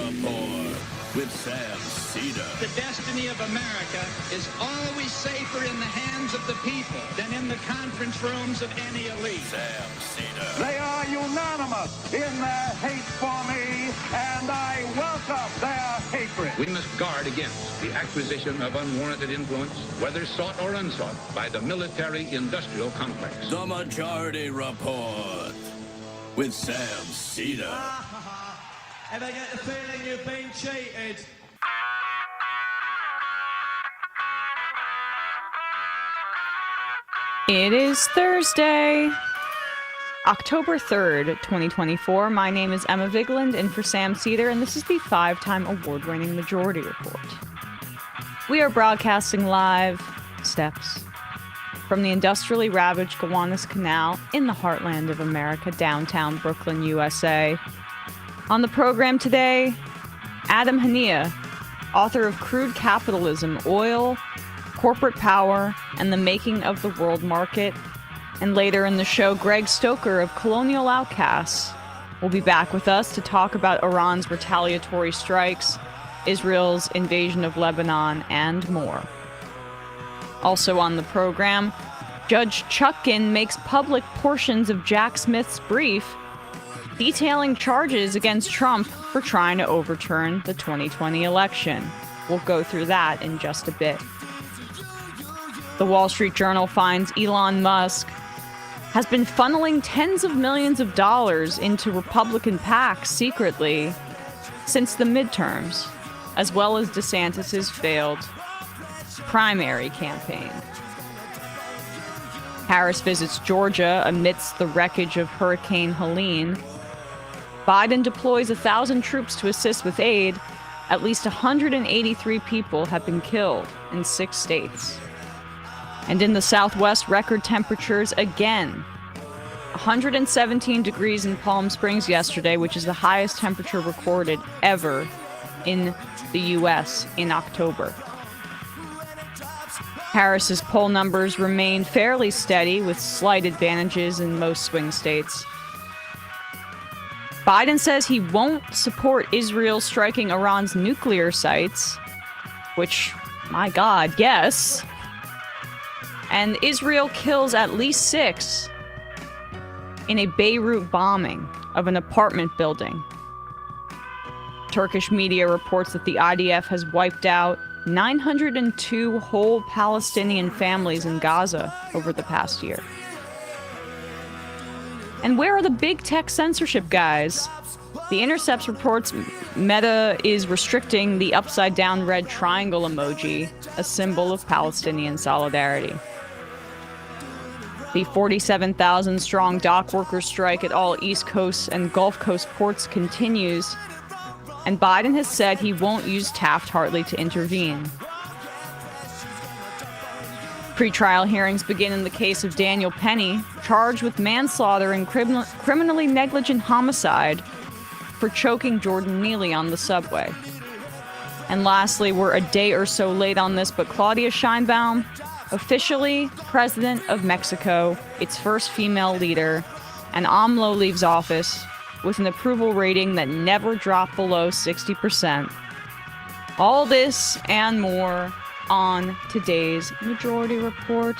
Report with Sam Seder. The destiny of America is always safer in the hands of the people than in the conference rooms of any elite. Sam Seder. They are unanimous in their hate for me, and I welcome their hatred. We must guard against the acquisition of unwarranted influence, whether sought or unsought, by the military-industrial complex. The Majority Report with Sam Seder. And I get the feeling you've been cheated. It is Thursday, October 3rd, 2024. My name is Emma Vigeland, in for Sam Seder, and this is the 5-time award-winning Majority Report. We are broadcasting live steps from the industrially ravaged Gowanus Canal in the heartland of America, downtown Brooklyn, USA. On the program today, Adam Hanieh, author of Crude Capitalism, Oil, Corporate Power, and the Making of the World Market. And later in the show, Greg Stoker of Colonial Outcasts will be back with us to talk about Iran's retaliatory strikes, Israel's invasion of Lebanon, and more. Also on the program, Judge Chutkan makes public portions of Jack Smith's brief detailing charges against Trump for trying to overturn the 2020 election. We'll go through that in just a bit. The Wall Street Journal finds Elon Musk has been funneling tens of millions of dollars into Republican PACs secretly since the midterms, as well as DeSantis's failed primary campaign. Harris visits Georgia amidst the wreckage of Hurricane Helene. Biden deploys 1,000 troops to assist with aid. At least 183 people have been killed in 6 states. And in the Southwest, record temperatures again. 117 degrees in Palm Springs yesterday, which is the highest temperature recorded ever in the U.S. in October. Harris's poll numbers remain fairly steady, with slight advantages in most swing states. Biden says he won't support Israel striking Iran's nuclear sites, which, my God, yes. And Israel kills at least 6 in a Beirut bombing of an apartment building. Turkish media reports that the IDF has wiped out 902 whole Palestinian families in Gaza over the past year. And where are the big tech censorship guys? The Intercept reports Meta is restricting the upside-down red triangle emoji, a symbol of Palestinian solidarity. The 47,000-strong dock workers strike at all East Coast and Gulf Coast ports continues, and Biden has said he won't use Taft-Hartley to intervene. Pre-trial hearings begin in the case of Daniel Penny, charged with manslaughter and criminally negligent homicide for choking Jordan Neely on the subway. And lastly, we're a day or so late on this, but Claudia Sheinbaum, officially president of Mexico, its first female leader, and AMLO leaves office with an approval rating that never dropped below 60%. All this and more on today's Majority Report.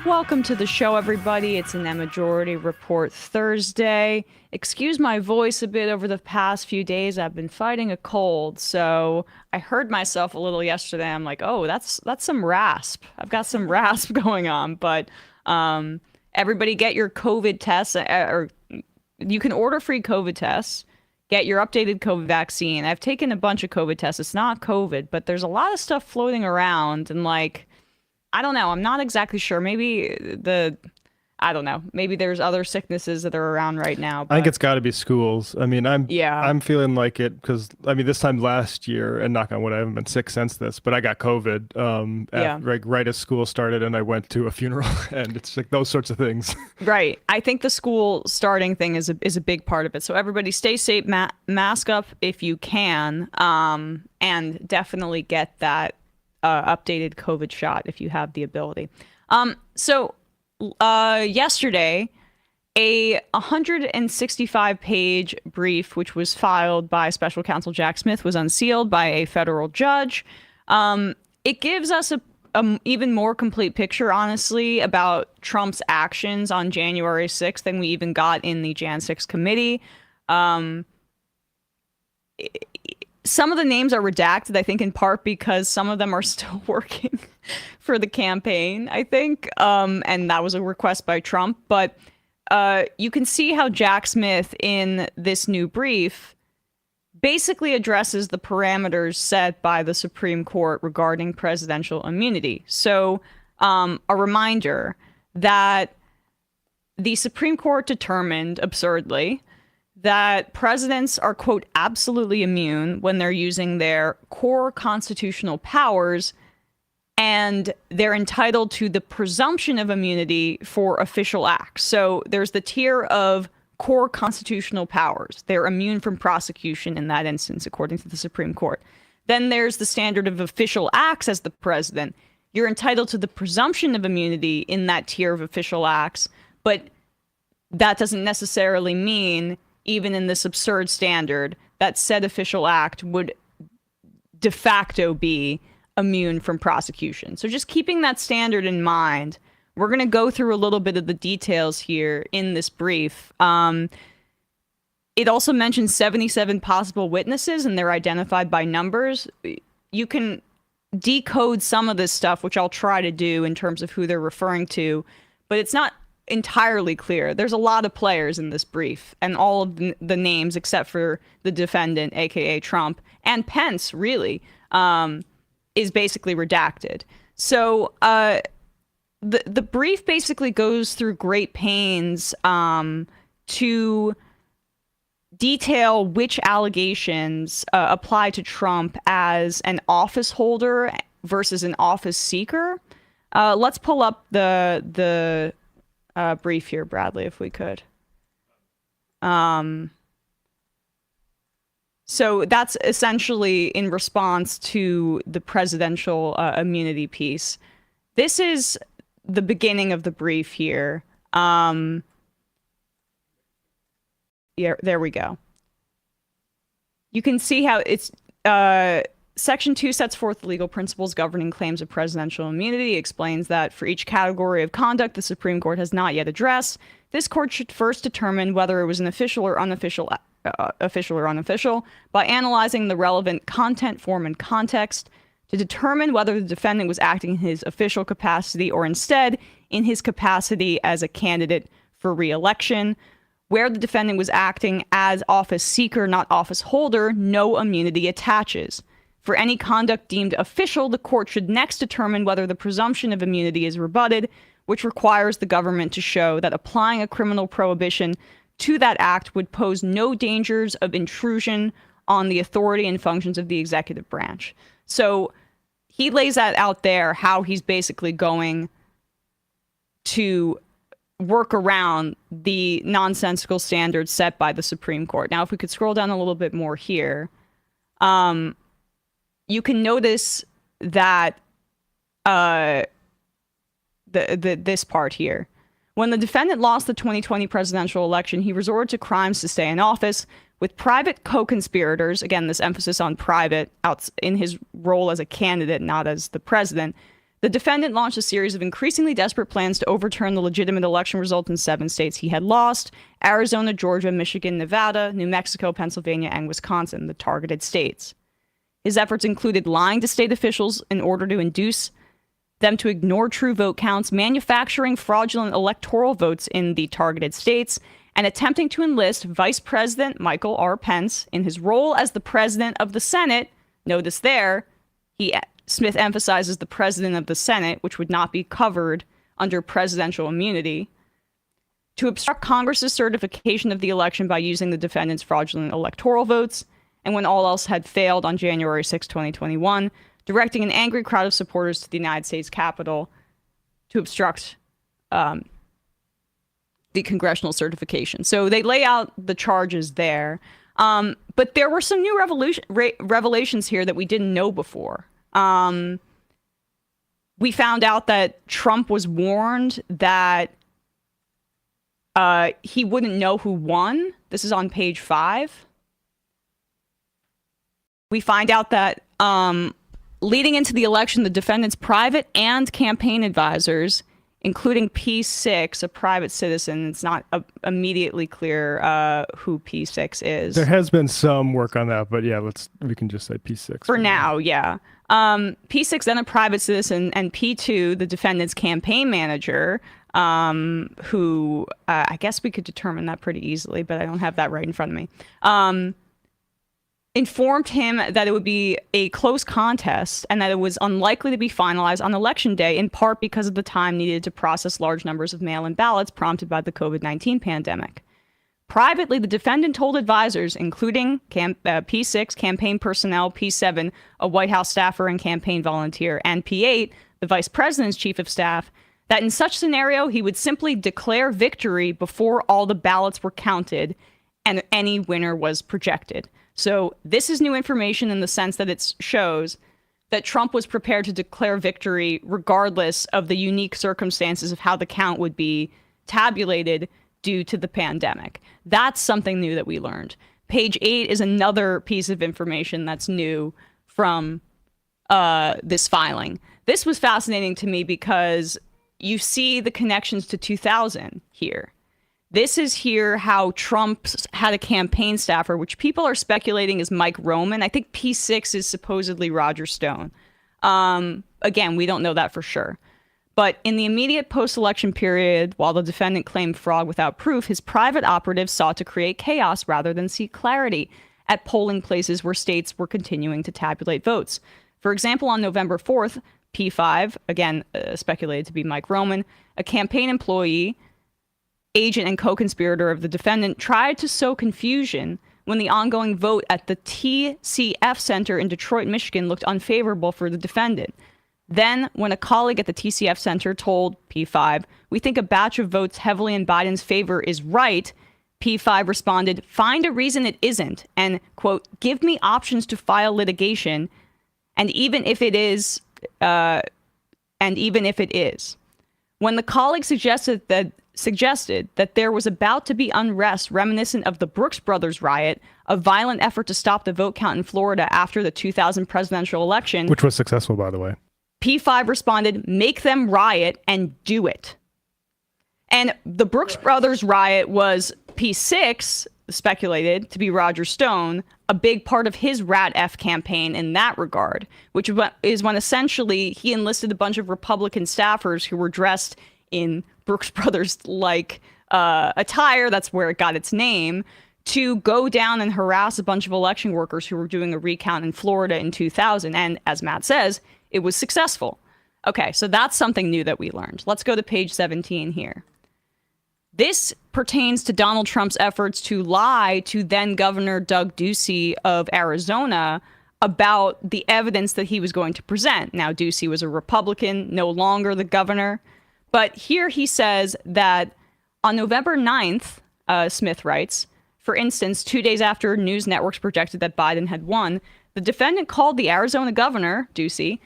Welcome to the show, everybody. It's an EmMajority Report Thursday. Excuse my voice a bit over the past few days. I've been fighting a cold, so I heard myself a little yesterday. I'm like, oh, that's some rasp. I've got some rasp going on, but everybody get your COVID tests, or you can order free COVID tests. Get your updated COVID vaccine. I've taken a bunch of COVID tests. It's not COVID, but there's a lot of stuff floating around, and like, I don't know. I'm not exactly sure. Maybe Maybe there's other sicknesses that are around right now. But I think it's got to be schools. I mean, I'm feeling like it because, I mean, this time last year, and knock on wood, I haven't been sick since this, but I got COVID right as school started, and I went to a funeral, and it's like those sorts of things. Right. I think the school starting thing is a big part of it. So everybody stay safe, mask up if you can, and definitely get that updated COVID shot if you have the ability. So yesterday, A 165-page brief, which was filed by special counsel Jack Smith, was unsealed by a federal judge. It gives us a even more complete picture, honestly, about Trump's actions on January 6th than we even got in the Jan 6 committee. Some of the names are redacted, I think, in part because some of them are still working for the campaign, I think. And that was a request by Trump. But you can see how Jack Smith in this new brief basically addresses the parameters set by the Supreme Court regarding presidential immunity. So a reminder that the Supreme Court determined, absurdly, that presidents are, quote, absolutely immune when they're using their core constitutional powers, and they're entitled to the presumption of immunity for official acts. So there's the tier of core constitutional powers. They're immune from prosecution in that instance, according to the Supreme Court. Then there's the standard of official acts as the president. You're entitled to the presumption of immunity in that tier of official acts, but that doesn't necessarily mean, even in this absurd standard, that said official act would de facto be immune from prosecution. So just keeping that standard in mind, we're going to go through a little bit of the details here in this brief. It also mentions 77 possible witnesses, and they're identified by numbers. You can decode some of this stuff, which I'll try to do in terms of who they're referring to, but it's not entirely clear. There's a lot of players in this brief, and all of the names except for the defendant, aka Trump, and Pence, really, is basically redacted. So the brief basically goes through great pains to detail which allegations apply to Trump as an office holder versus an office seeker. Let's pull up the brief here, Bradley, if we could. So that's essentially in response to the presidential immunity piece. This is the beginning of the brief here. Yeah, there we go. You can see how it's Section 2 sets forth the legal principles governing claims of presidential immunity. It explains that for each category of conduct the Supreme Court has not yet addressed, this court should first determine whether it was an official or unofficial by analyzing the relevant content, form, and context to determine whether the defendant was acting in his official capacity or instead in his capacity as a candidate for re-election. Where the defendant was acting as office seeker, not office holder, no immunity attaches. For any conduct deemed official, the court should next determine whether the presumption of immunity is rebutted, which requires the government to show that applying a criminal prohibition to that act would pose no dangers of intrusion on the authority and functions of the executive branch. So he lays that out there, how he's basically going to work around the nonsensical standards set by the Supreme Court. Now, if we could scroll down a little bit more here, you can notice that this part here. When the defendant lost the 2020 presidential election, he resorted to crimes to stay in office with private co-conspirators, again, this emphasis on private, out in his role as a candidate, not as the president. The defendant launched a series of increasingly desperate plans to overturn the legitimate election result in 7 states he had lost: Arizona, Georgia, Michigan, Nevada, New Mexico, Pennsylvania, and Wisconsin, the targeted states. His efforts included lying to state officials in order to induce them to ignore true vote counts, manufacturing fraudulent electoral votes in the targeted states, and attempting to enlist Vice President Michael R. Pence in his role as the president of the Senate. Notice there, Smith emphasizes the president of the Senate, which would not be covered under presidential immunity, to obstruct Congress's certification of the election by using the defendant's fraudulent electoral votes, and when all else had failed on January 6, 2021, directing an angry crowd of supporters to the United States Capitol to obstruct the congressional certification. So they lay out the charges there. But there were some new revelations here that we didn't know before. We found out that Trump was warned that he wouldn't know who won. This is on page 5. We find out that leading into the election, the defendant's private and campaign advisors, including P6, a private citizen, it's not immediately clear who P6 is. There has been some work on that, but yeah, we can just say P6. For now, yeah. P6, then a private citizen, and P2, the defendant's campaign manager, who I guess we could determine that pretty easily, but I don't have that right in front of me, informed him that it would be a close contest and that it was unlikely to be finalized on election day, in part because of the time needed to process large numbers of mail-in ballots prompted by the COVID-19 pandemic. Privately, the defendant told advisors, including P6, campaign personnel, P7, a White House staffer and campaign volunteer, and P8, the vice president's chief of staff, that in such scenario, he would simply declare victory before all the ballots were counted and any winner was projected. So this is new information in the sense that it shows that Trump was prepared to declare victory regardless of the unique circumstances of how the count would be tabulated due to the pandemic. That's something new that we learned. Page 8 is another piece of information that's new from this filing. This was fascinating to me because you see the connections to 2000 here. This is here how Trump had a campaign staffer, which people are speculating is Mike Roman. I think P6 is supposedly Roger Stone. Again, we don't know that for sure. But in the immediate post-election period, while the defendant claimed fraud without proof, his private operatives sought to create chaos rather than seek clarity at polling places where states were continuing to tabulate votes. For example, on November 4th, P5, again speculated to be Mike Roman, a campaign employee, agent and co-conspirator of the defendant, tried to sow confusion when the ongoing vote at the TCF Center in Detroit, Michigan looked unfavorable for the defendant. Then, when a colleague at the TCF Center told P5, "We think a batch of votes heavily in Biden's favor is right," P5 responded, "Find a reason it isn't," and, quote, "give me options to file litigation, and even if it is. When the colleague suggested that there was about to be unrest reminiscent of the Brooks Brothers riot, a violent effort to stop the vote count in Florida after the 2000 presidential election, which was successful, by the way, P5 responded, "Make them riot and do it." And the Brooks Brothers riot was P6 speculated to be Roger Stone, a big part of his Rat F campaign in that regard, which is when essentially he enlisted a bunch of Republican staffers who were dressed in Brooks Brothers-like attire, that's where it got its name, to go down and harass a bunch of election workers who were doing a recount in Florida in 2000. And as Matt says, it was successful. Okay, so that's something new that we learned. Let's go to page 17 here. This pertains to Donald Trump's efforts to lie to then Governor Doug Ducey of Arizona about the evidence that he was going to present. Now, Ducey was a Republican, no longer the governor. But here he says that on November 9th, Smith writes, for instance, 2 days after news networks projected that Biden had won, the defendant called the Arizona governor, Ducey,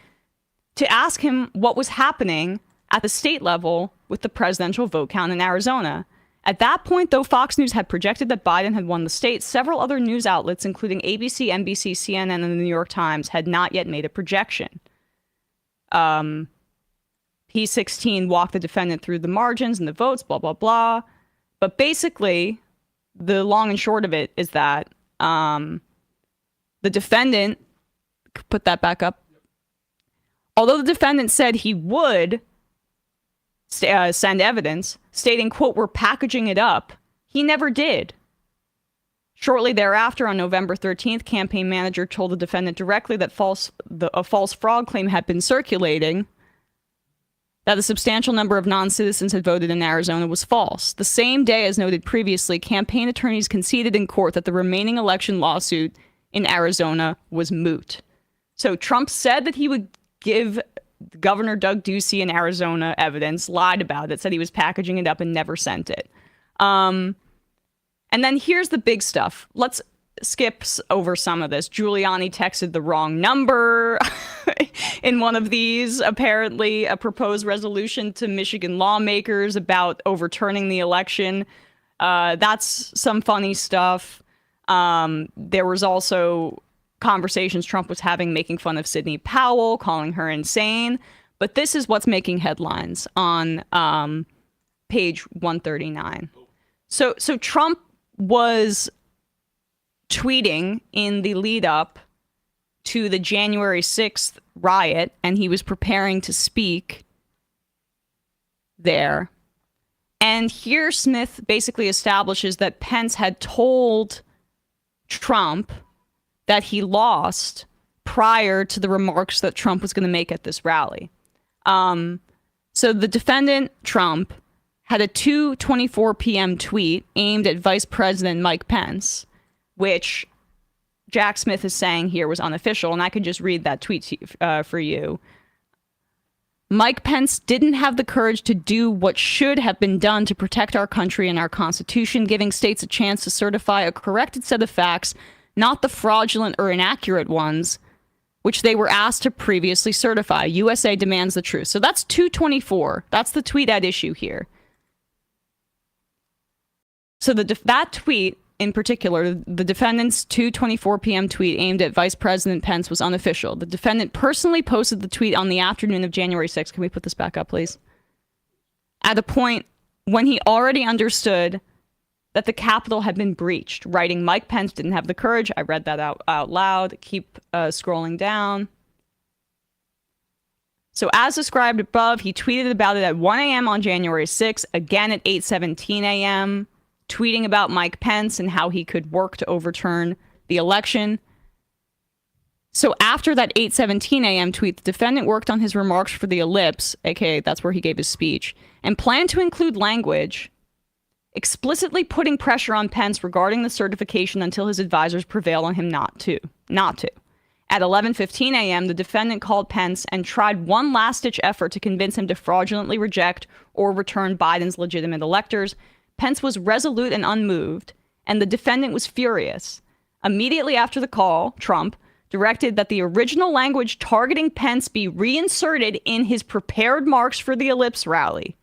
to ask him what was happening at the state level with the presidential vote count in Arizona. At that point, though Fox News had projected that Biden had won the state, several other news outlets, including ABC, NBC, CNN, and the New York Times, had not yet made a projection. P16 walked the defendant through the margins and the votes, blah, blah, blah. But basically, the long and short of it is that the defendant, put that back up, although the defendant said he would send evidence, stating, quote, "we're packaging it up," he never did. Shortly thereafter, on November 13th, campaign manager told the defendant directly that a false fraud claim had been circulating, that a substantial number of non-citizens had voted in Arizona was false. The same day, as noted previously, campaign attorneys conceded in court that the remaining election lawsuit in Arizona was moot. So Trump said that he would give Governor Doug Ducey in Arizona evidence, lied about it, said he was packaging it up and never sent it. And then here's the big stuff. Let's skip over some of this. Giuliani texted the wrong number. in one of these, apparently a proposed resolution to Michigan lawmakers about overturning the election. That's some funny stuff. There was also conversations Trump was having making fun of Sidney Powell, calling her insane. But this is what's making headlines on page 139. So Trump was tweeting in the lead up to the January 6th riot, and he was preparing to speak there. And here Smith basically establishes that Pence had told Trump that he lost prior to the remarks that Trump was going to make at this rally. So the defendant, Trump, had a 2:24 p.m. tweet aimed at Vice President Mike Pence, which Jack Smith is saying here was unofficial, and I could just read that tweet for you. Mike Pence didn't have the courage to do what should have been done to protect our country and our Constitution, giving states a chance to certify a corrected set of facts, not the fraudulent or inaccurate ones, which they were asked to previously certify. USA demands the truth. So that's 2:24. That's the tweet at issue here. So that tweet in particular, the defendant's 2:24 p.m. tweet aimed at Vice President Pence was unofficial. The defendant personally posted the tweet on the afternoon of January 6th. Can we put this back up, please? At a point when he already understood that the Capitol had been breached, writing, Mike Pence didn't have the courage. I read that out loud. Keep scrolling down. So as described above, he tweeted about it at 1 a.m. on January 6th, again at 8:17 a.m., tweeting about Mike Pence and how he could work to overturn the election. So after that 8:17 a.m. tweet, the defendant worked on his remarks for the Ellipse, aka that's where he gave his speech, and planned to include language explicitly putting pressure on Pence regarding the certification until his advisors prevail on him not to. At 11:15 a.m., the defendant called Pence and tried one last-ditch effort to convince him to fraudulently reject or return Biden's legitimate electors. Pence was resolute and unmoved, and the defendant was furious. Immediately after the call, Trump directed that the original language targeting Pence be reinserted in his prepared remarks for the Ellipse rally.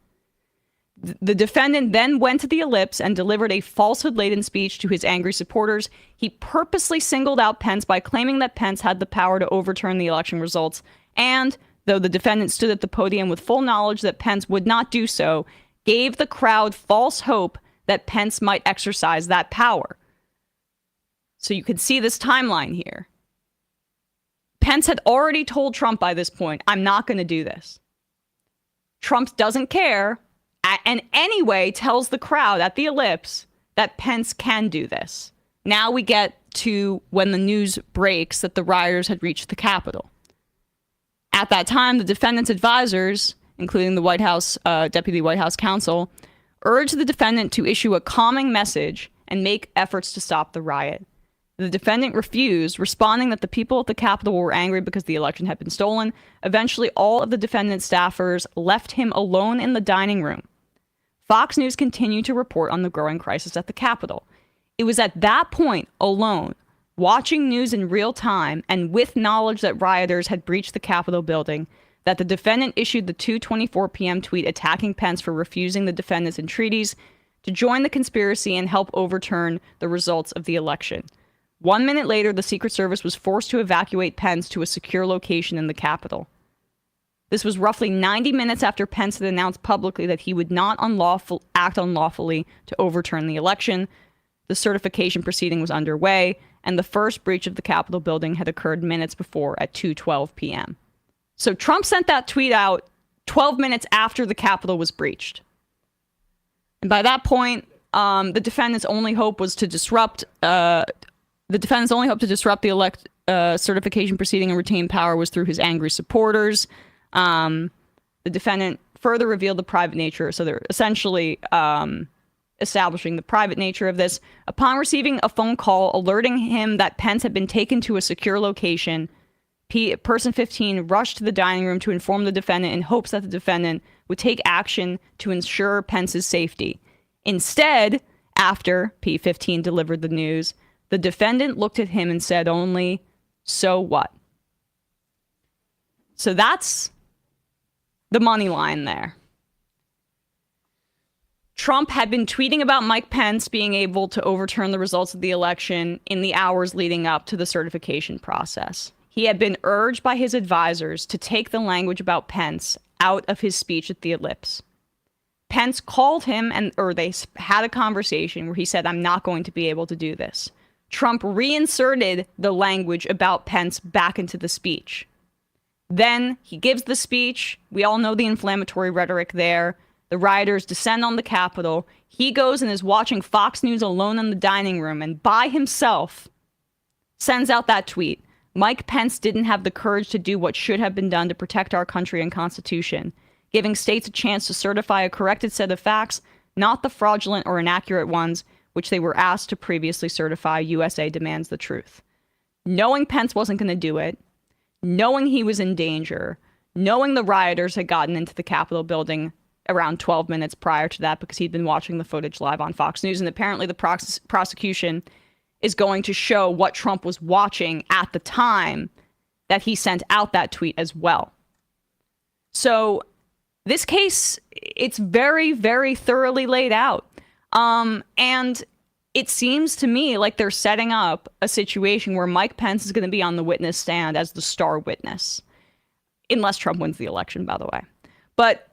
The defendant then went to the Ellipse and delivered a falsehood-laden speech to his angry supporters. He purposely singled out Pence by claiming that Pence had the power to overturn the election results, and, though the defendant stood at the podium with full knowledge that Pence would not do so, gave the crowd false hope that Pence might exercise that power. So you can see this timeline here. Pence had already told Trump by this point, I'm not going to do this. Trump doesn't care, and anyway tells the crowd at the Ellipse that Pence can do this. Now we get to when the news breaks that the rioters had reached the Capitol. At that time, the defendant's advisors, including the White House, Deputy White House Counsel, urged the defendant to issue a calming message and make efforts to stop the riot. The defendant refused, responding that the people at the Capitol were angry because the election had been stolen. Eventually, all of the defendant's staffers left him alone in the dining room. Fox News continued to report on the growing crisis at the Capitol. It was at that point, alone, watching news in real time and with knowledge that rioters had breached the Capitol building, that the defendant issued the 2:24 p.m. tweet attacking Pence for refusing the defendant's entreaties to join the conspiracy and help overturn the results of the election. 1 minute later, the Secret Service was forced to evacuate Pence to a secure location in the Capitol. This was roughly 90 minutes after Pence had announced publicly that he would not act unlawfully to overturn the election. The certification proceeding was underway, and the first breach of the Capitol building had occurred minutes before at 2:12 p.m. So Trump sent that tweet out 12 minutes after the Capitol was breached. And by that point, the defendant's only hope was to disrupt the certification proceeding and retain power was through his angry supporters. The defendant further revealed the private nature. So they're essentially establishing the private nature of this. Upon receiving a phone call alerting him that Pence had been taken to a secure location, person 15 rushed to the dining room to inform the defendant in hopes that the defendant would take action to ensure Pence's safety. Instead, after P15 delivered the news, the defendant looked at him and said only, "So what?" So that's the money line there. Trump had been tweeting about Mike Pence being able to overturn the results of the election in the hours leading up to the certification process. He had been urged by his advisors to take the language about Pence out of his speech at the Ellipse. Pence called him or they had a conversation where he said, I'm not going to be able to do this. Trump reinserted the language about Pence back into the speech. Then he gives the speech. We all know the inflammatory rhetoric there. The rioters descend on the Capitol. He goes and is watching Fox News alone in the dining room and by himself sends out that tweet. Mike Pence didn't have the courage to do what should have been done to protect our country and Constitution, giving states a chance to certify a corrected set of facts, not the fraudulent or inaccurate ones, which they were asked to previously certify. USA demands the truth. Knowing Pence wasn't going to do it, knowing he was in danger, knowing the rioters had gotten into the Capitol building around 12 minutes prior to that because he'd been watching the footage live on Fox News, and apparently the prosecution is going to show what Trump was watching at the time that he sent out that tweet as well. So this case, it's very, very thoroughly laid out. And it seems to me like they're setting up a situation where Mike Pence is going to be on the witness stand as the star witness, unless Trump wins the election, by the way. But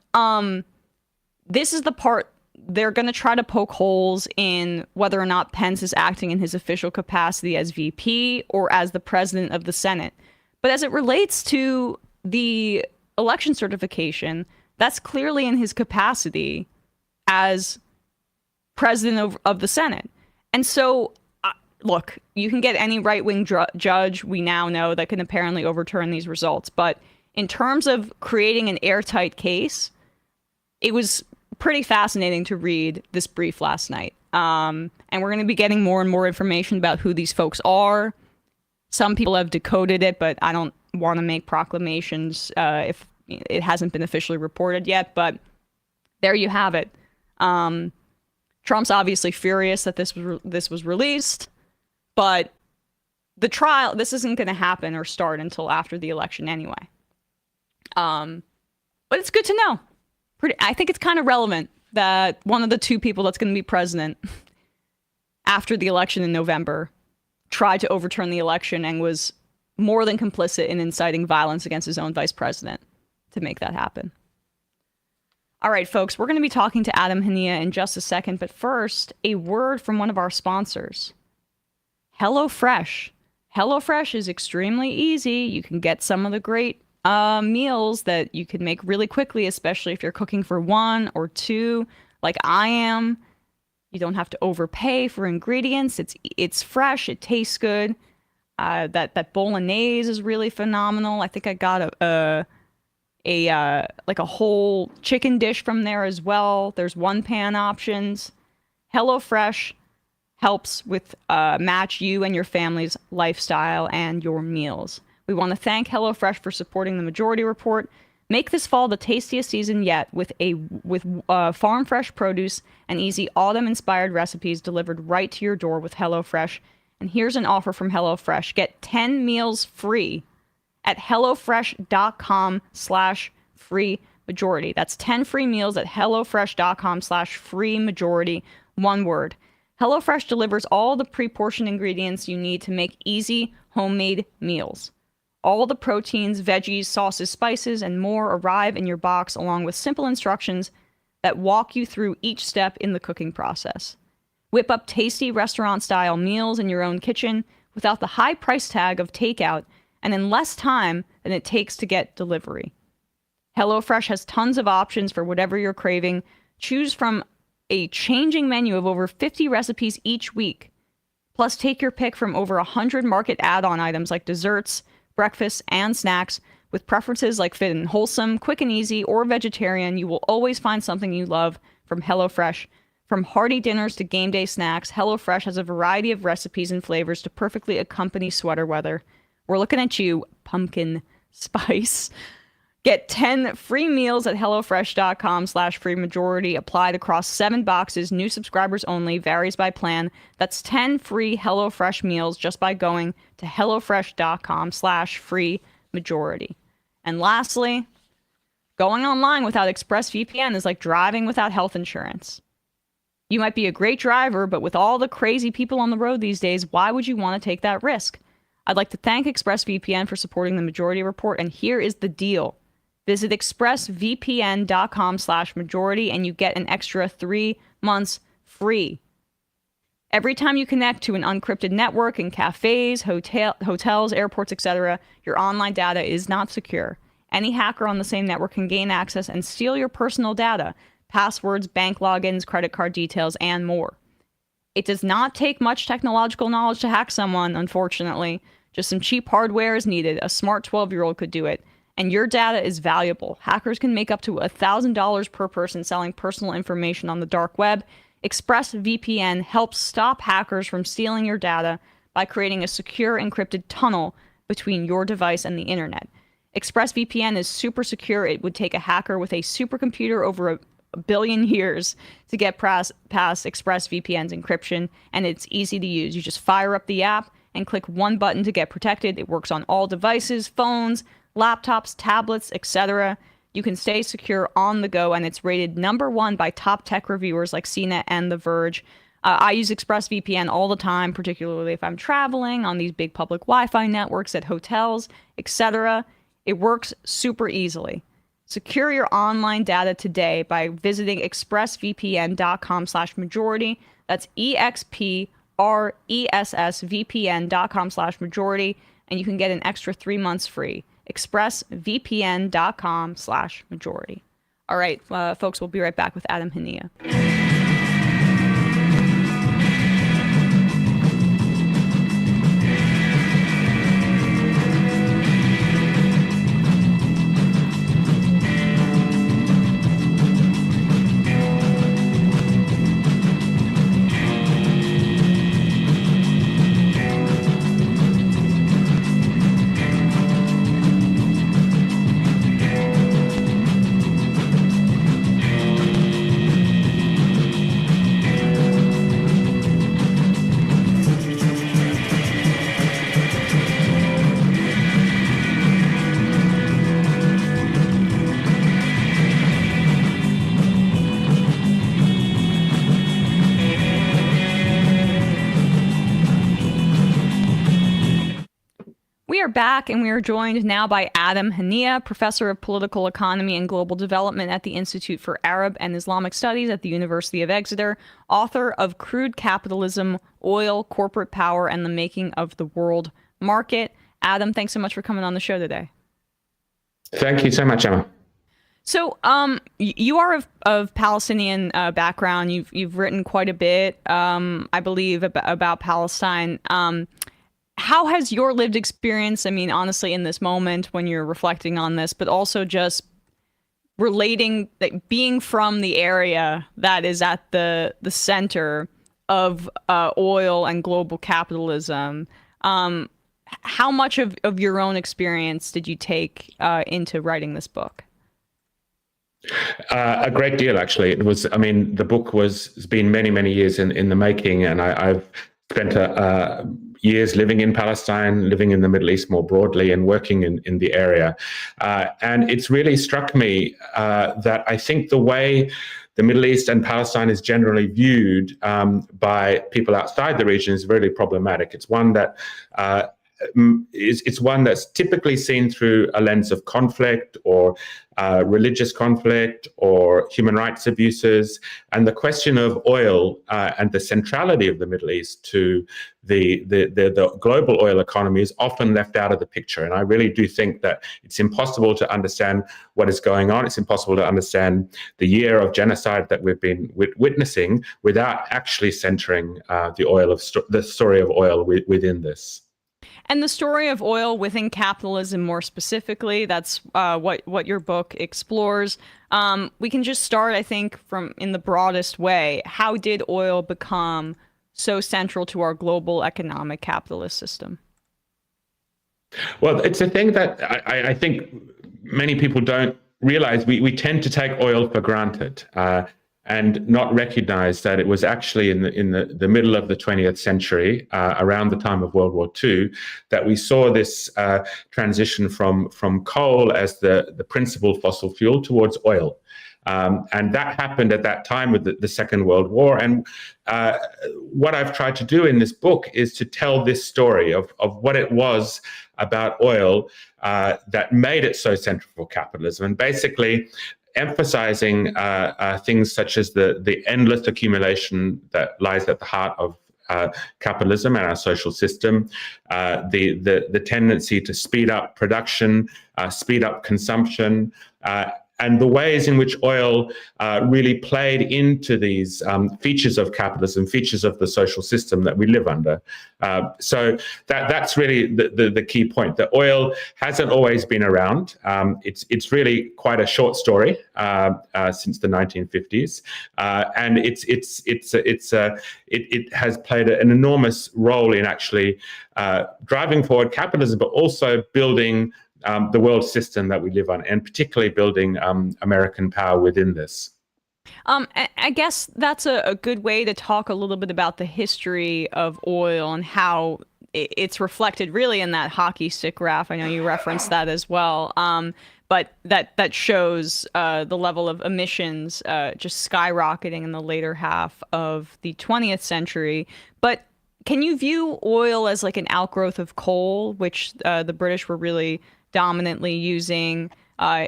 this is the part they're going to try to poke holes in whether or not Pence is acting in his official capacity as VP or as the president of the Senate. But as it relates to the election certification, that's clearly in his capacity as president of the Senate. And so, look, you can get any right-wing judge we now know that can apparently overturn these results. But in terms of creating an airtight case, it was pretty fascinating to read this brief last night. And we're going to be getting more and more information about who these folks are. Some people have decoded it, but I don't want to make proclamations if it hasn't been officially reported yet. But there you have it. Trump's obviously furious that this was released, but the trial, this isn't going to happen or start until after the election anyway. But it's good to know. I think it's kind of relevant that one of the two people that's going to be president after the election in November tried to overturn the election and was more than complicit in inciting violence against his own vice president to make that happen. All right, folks, we're going to be talking to Adam Hanieh in just a second, but first, a word from one of our sponsors, HelloFresh. HelloFresh is extremely easy. You can get some of the great meals that you can make really quickly, especially if you're cooking for one or two, like I am. You don't have to overpay for ingredients. It's fresh. It tastes good. That bolognese is really phenomenal. I think I got a whole chicken dish from there as well. There's one pan options. HelloFresh helps with match you and your family's lifestyle and your meals. We want to thank HelloFresh for supporting the Majority Report. Make this fall the tastiest season yet with farm fresh produce and easy autumn-inspired recipes delivered right to your door with HelloFresh. And here's an offer from HelloFresh. Get 10 meals free at HelloFresh.com/free-majority. That's 10 free meals at HelloFresh.com/free-majority. One word. HelloFresh delivers all the pre-portioned ingredients you need to make easy homemade meals. All the proteins, veggies, sauces, spices, and more arrive in your box along with simple instructions that walk you through each step in the cooking process. Whip up tasty restaurant-style meals in your own kitchen without the high price tag of takeout and in less time than it takes to get delivery. HelloFresh has tons of options for whatever you're craving. Choose from a changing menu of over 50 recipes each week. Plus, take your pick from over 100 market add-on items like desserts, breakfasts, and snacks. With preferences like fit and wholesome, quick and easy, or vegetarian, you will always find something you love from HelloFresh. From hearty dinners to game day snacks, HelloFresh has a variety of recipes and flavors to perfectly accompany sweater weather. We're looking at you, pumpkin spice. Get 10 free meals at HelloFresh.com/free-majority. Applied across 7 boxes. New subscribers only. Varies by plan. That's 10 free HelloFresh meals just by going to HelloFresh.com/free-majority. And lastly, going online without ExpressVPN is like driving without health insurance. You might be a great driver, but with all the crazy people on the road these days, why would you want to take that risk? I'd like to thank ExpressVPN for supporting the Majority Report, and here is the deal. Visit expressvpn.com/majority and you get an extra 3 months free. Every time you connect to an unencrypted network in cafes, hotels, airports, etc., your online data is not secure. Any hacker on the same network can gain access and steal your personal data, passwords, bank logins, credit card details, and more. It does not take much technological knowledge to hack someone, unfortunately. Just some cheap hardware is needed. A smart 12-year-old could do it. And your data is valuable. Hackers can make up to $1,000 per person selling personal information on the dark web. ExpressVPN helps stop hackers from stealing your data by creating a secure encrypted tunnel between your device and the internet. ExpressVPN is super secure. It would take a hacker with a supercomputer over a billion years to get past ExpressVPN's encryption, and it's easy to use. You just fire up the app and click one button to get protected. It works on all devices, phones, laptops, tablets, etc. You can stay secure on the go, and it's rated #1 by top tech reviewers like CNET and The Verge. I use ExpressVPN all the time, particularly if I'm traveling on these big public Wi-Fi networks at hotels, etc. It works super easily. Secure your online data today by visiting expressvpn.com/majority. That's expressvpn.com/majority, and you can get an extra 3 months free. expressvpn.com/majority. All right, folks, we'll be right back with Adam Hanieh. We are back, and we are joined now by Adam Hanieh, professor of political economy and global development at the Institute for Arab and Islamic Studies at the University of Exeter, author of Crude Capitalism, Oil, Corporate Power, and the Making of the World Market. Adam, thanks so much for coming on the show today. Thank you so much, Emma. So, you are of Palestinian background. You've written quite a bit, I believe, about Palestine. How has your lived experience, I mean, honestly, in this moment when you're reflecting on this, but also just relating, like, being from the area that is at the center of oil and global capitalism, how much of your own experience did you take into writing this book? A great deal, actually. It was, I mean, the book has been many, many years in the making, and I've spent years living in Palestine, living in the Middle East more broadly, and working in the area. And it's really struck me that I think the way the Middle East and Palestine is generally viewed by people outside the region is really problematic. It's one that it's one that's typically seen through a lens of conflict or religious conflict or human rights abuses. And the question of oil and the centrality of the Middle East to the global oil economy is often left out of the picture. And I really do think that it's impossible to understand what is going on. It's impossible to understand the year of genocide that we've been witnessing without actually centering the story of oil within this. And the story of oil within capitalism more specifically, that's what your book explores. We can just start, I think, from in the broadest way. How did oil become so central to our global economic capitalist system? Well, it's a thing that I think many people don't realize. We tend to take oil for granted. and not recognize that it was actually in the middle of the 20th century, around the time of World War II, that we saw this transition from coal as the principal fossil fuel towards oil. And that happened at that time with the Second World War. And what I've tried to do in this book is to tell this story of what it was about oil that made it so central for capitalism, and basically emphasizing things such as the endless accumulation that lies at the heart of capitalism and our social system, the tendency to speed up production, speed up consumption, and the ways in which oil really played into these features of capitalism, features of the social system that we live under. So that's really the key point, that oil hasn't always been around. It's really quite a short story since the 1950s, and it has played an enormous role in actually driving forward capitalism, but also building the world system that we live on, and particularly building American power within this. I guess that's a good way to talk a little bit about the history of oil and how it's reflected really in that hockey stick graph. I know you referenced that as well. But that shows the level of emissions just skyrocketing in the later half of the 20th century. But can you view oil as like an outgrowth of coal, which the British were really dominantly using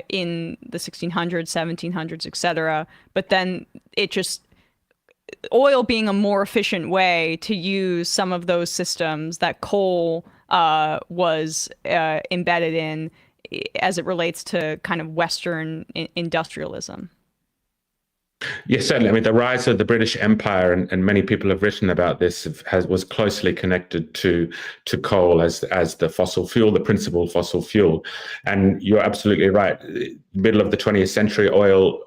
in the 1600s, 1700s, etc. But then oil being a more efficient way to use some of those systems that coal was embedded in as it relates to kind of Western industrialism? Yes, certainly. I mean, the rise of the British Empire, and many people have written about this, was closely connected to coal as the fossil fuel, the principal fossil fuel. And you're absolutely right. Middle of the 20th century, oil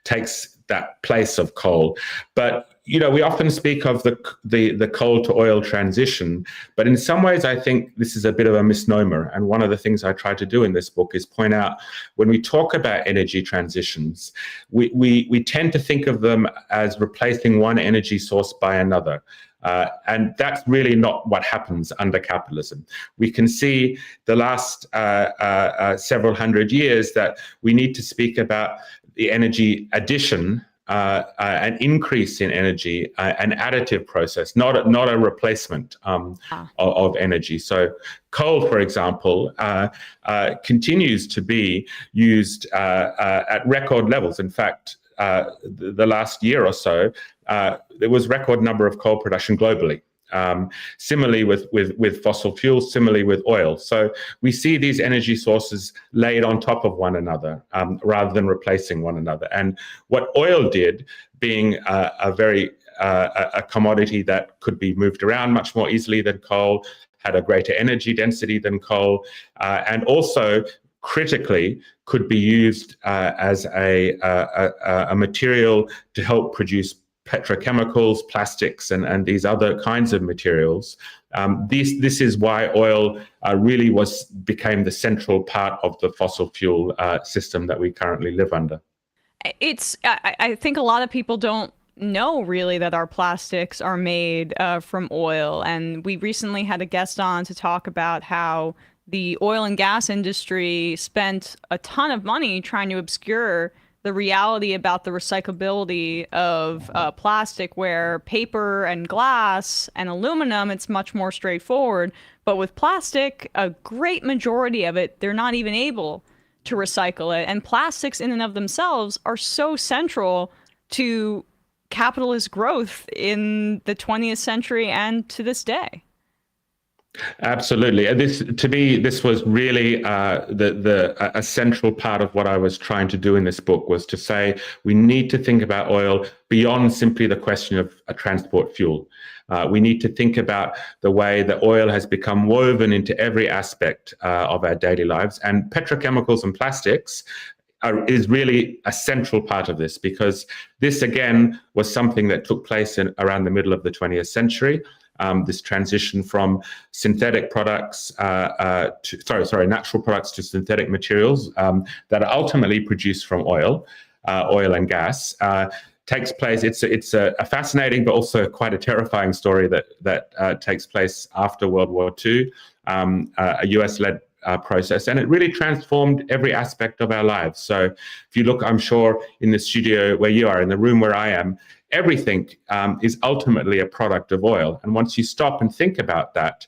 takes that place of coal. But we often speak of the coal to oil transition, but in some ways I think this is a bit of a misnomer. And one of the things I try to do in this book is point out, when we talk about energy transitions, we tend to think of them as replacing one energy source by another. And that's really not what happens under capitalism. We can see the last several hundred years that we need to speak about the energy addition, an increase in energy, an additive process, not a replacement of energy. So coal, for example, continues to be used at record levels. In fact, the last year or so, there was record number of coal production globally. Similarly with fossil fuels, similarly with oil. So we see these energy sources laid on top of one another rather than replacing one another. And what oil did, being a commodity that could be moved around much more easily than coal, had a greater energy density than coal, and also critically could be used as a material to help produce petrochemicals, plastics, and these other kinds of materials. This is why oil really became the central part of the fossil fuel system that we currently live under. I think a lot of people don't know really that our plastics are made from oil. And we recently had a guest on to talk about how the oil and gas industry spent a ton of money trying to obscure the reality about the recyclability of plastic, where paper and glass and aluminum, it's much more straightforward. But with plastic, a great majority of it, they're not even able to recycle it. And plastics in and of themselves are so central to capitalist growth in the 20th century and to this day. Absolutely. This was really a central part of what I was trying to do in this book, was to say we need to think about oil beyond simply the question of a transport fuel. We need to think about the way that oil has become woven into every aspect of our daily lives, and petrochemicals and plastics is really a central part of this, because this natural products to synthetic materials that are ultimately produced from oil. oil and gas, takes place. It's a fascinating but also quite a terrifying story that takes place after World War II, a US-led process, and it really transformed every aspect of our lives. So if you look, I'm sure, in the studio where you are, in the room where I am, everything is ultimately a product of oil. And once you stop and think about that,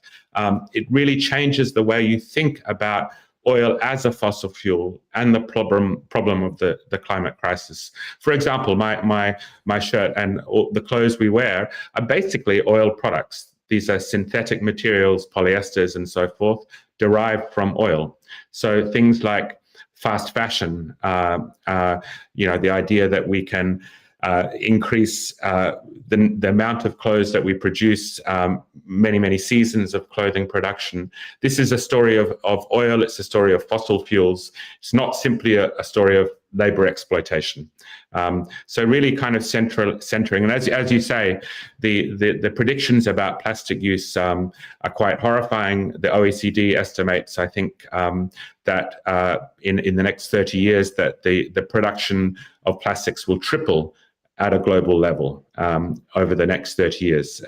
it really changes the way you think about oil as a fossil fuel and the problem of the climate crisis. For example, my shirt and all the clothes we wear are basically oil products. These are synthetic materials, polyesters and so forth, derived from oil. So things like fast fashion, the idea that we can increase the amount of clothes that we produce, many seasons of clothing production. This is a story of oil. It's a story of fossil fuels. It's not simply a story of labor exploitation. So really kind of centering. And as you say, the predictions about plastic use are quite horrifying. The OECD estimates, I think, that in the next 30 years that the production of plastics will triple at a global level over the next 30 years.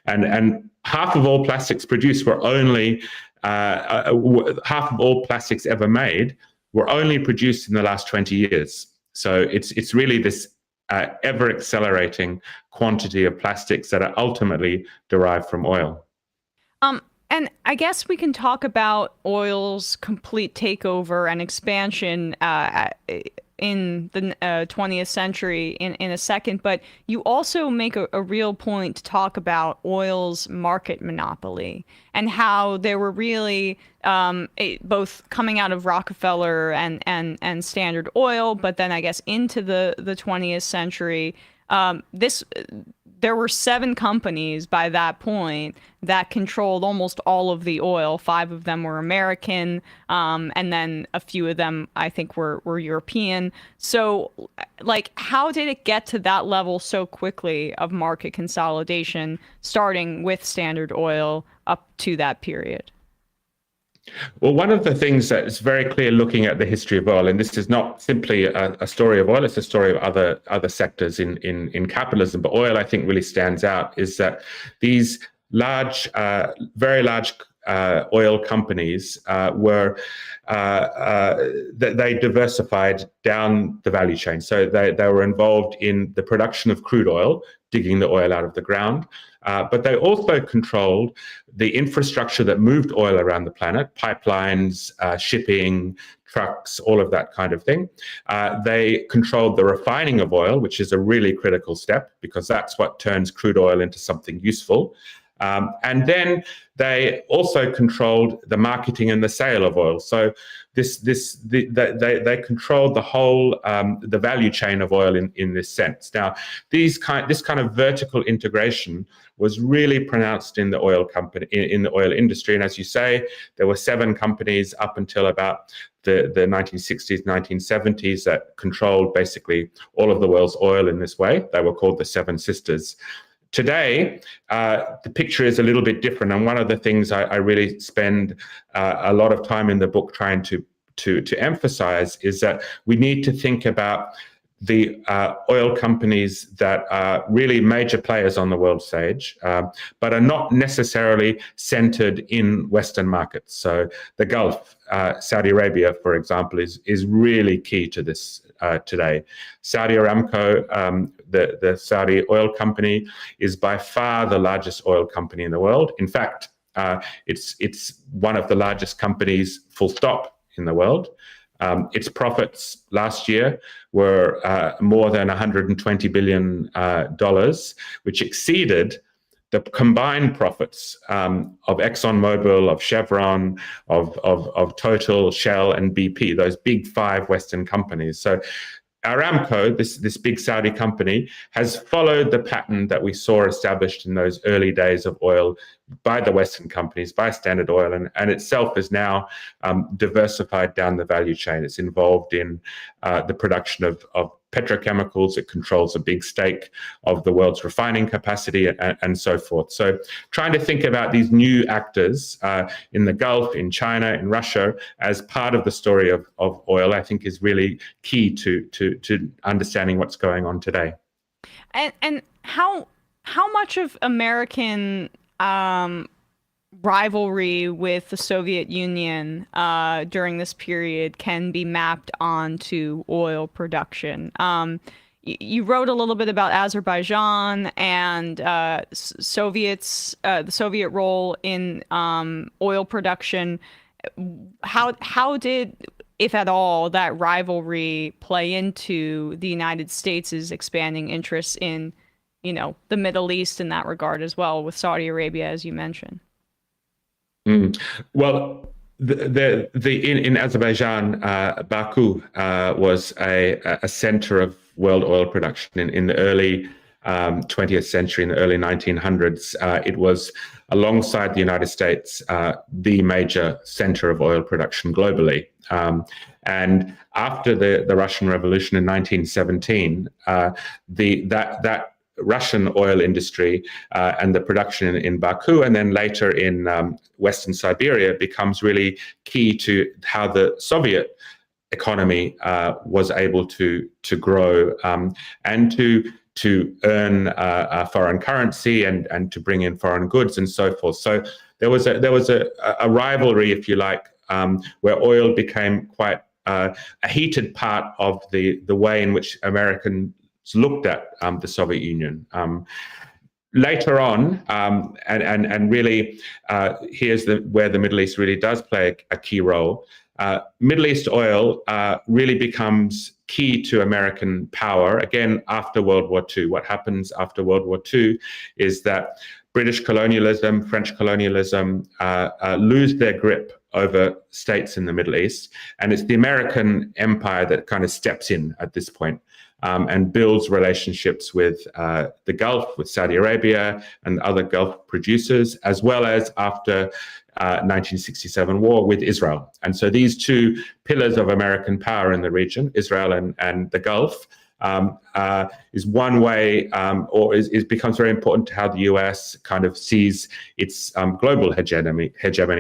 And half of all plastics produced were only, half of all plastics ever made were only produced in the last 20 years. So it's really this ever accelerating quantity of plastics that are ultimately derived from oil. And I guess we can talk about oil's complete takeover and expansion in the 20th century in a second, but you also make a real point to talk about oil's market monopoly and how there were really both coming out of Rockefeller and Standard Oil, but then I guess into the 20th century, there were 7 companies by that point that controlled almost all of the oil. 5 of them were American, and then a few of them, I think, were European. So, like, how did it get to that level so quickly of market consolidation, starting with Standard Oil up to that period? Well, one of the things that is very clear looking at the history of oil, and this is not simply a story of oil, it's a story of other sectors in capitalism, but oil, I think, really stands out, is that these large, very large oil companies they diversified down the value chain. So they were involved in the production of crude oil, digging the oil out of the ground, but they also controlled the infrastructure that moved oil around the planet, pipelines, shipping, trucks, all of that kind of thing. They controlled the refining of oil, which is a really critical step because that's what turns crude oil into something useful. And then they also controlled the marketing and the sale of oil. So they controlled the whole the value chain of oil in this sense. Now, this kind of vertical integration was really pronounced in the oil company in the oil industry. And as you say, there were 7 companies up until about the 1960s, 1970s that controlled basically all of the world's oil in this way. They were called the Seven Sisters. Today, the picture is a little bit different, and one of the things I really spend a lot of time in the book trying to emphasize is that we need to think about the oil companies that are really major players on the world stage, but are not necessarily centered in Western markets. So the Gulf, Saudi Arabia, for example, is really key to this today. Saudi Aramco, the Saudi oil company, is by far the largest oil company in the world. In fact, it's one of the largest companies, full stop, in the world. Its profits last year were more than $120 billion, which exceeded the combined profits of ExxonMobil, of Chevron, of Total, Shell, and BP, those big 5 Western companies. So Aramco, this big Saudi company, has followed the pattern that we saw established in those early days of oil by the Western companies, by Standard Oil, and itself is now diversified down the value chain. It's involved in the production of petrochemicals. It controls a big stake of the world's refining capacity and so forth. So trying to think about these new actors in the Gulf, in China, in Russia, as part of the story of oil, I think is really key to understanding what's going on today. And how much of American rivalry with the Soviet Union during this period can be mapped onto oil production? You wrote a little bit about Azerbaijan and the Soviet role in oil production. How did, if at all, that rivalry play into the United States' expanding interests in, the Middle East in that regard as well, with Saudi Arabia, as you mentioned? Well, in Azerbaijan, Baku was a center of world oil production in the early 20th century, in the early 1900s. It was, alongside the United States, the major center of oil production globally. And after the Russian Revolution in 1917, that Russian oil industry and the production in Baku, and then later in Western Siberia, becomes really key to how the Soviet economy was able to grow and to earn foreign currency and to bring in foreign goods and so forth. So there was a rivalry, if you like, where oil became quite a heated part of the way in which Americans looked at the Soviet Union. Later on, and really, here's where the Middle East really does play a key role. Middle East oil really becomes key to American power, again, after World War II. What happens after World War II is that British colonialism, French colonialism lose their grip over states in the Middle East. And it's the American empire that kind of steps in at this point. And builds relationships with the Gulf, with Saudi Arabia and other Gulf producers, as well as after 1967 war with Israel. And so these two pillars of American power in the region, Israel and the Gulf, is one way, or becomes very important to how the US kind of sees its global hegemony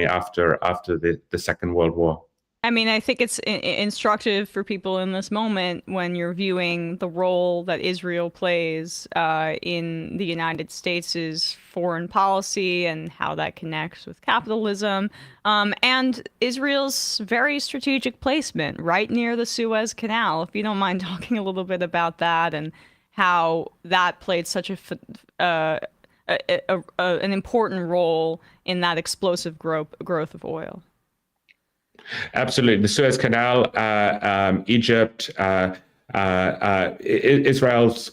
after the Second World War. I mean, I think it's instructive for people in this moment when you're viewing the role that Israel plays in the United States' foreign policy and how that connects with capitalism, and Israel's very strategic placement right near the Suez Canal. If you don't mind talking a little bit about that and how that played such an important role in that explosive growth of oil. Absolutely. The Suez Canal, Egypt, Israel's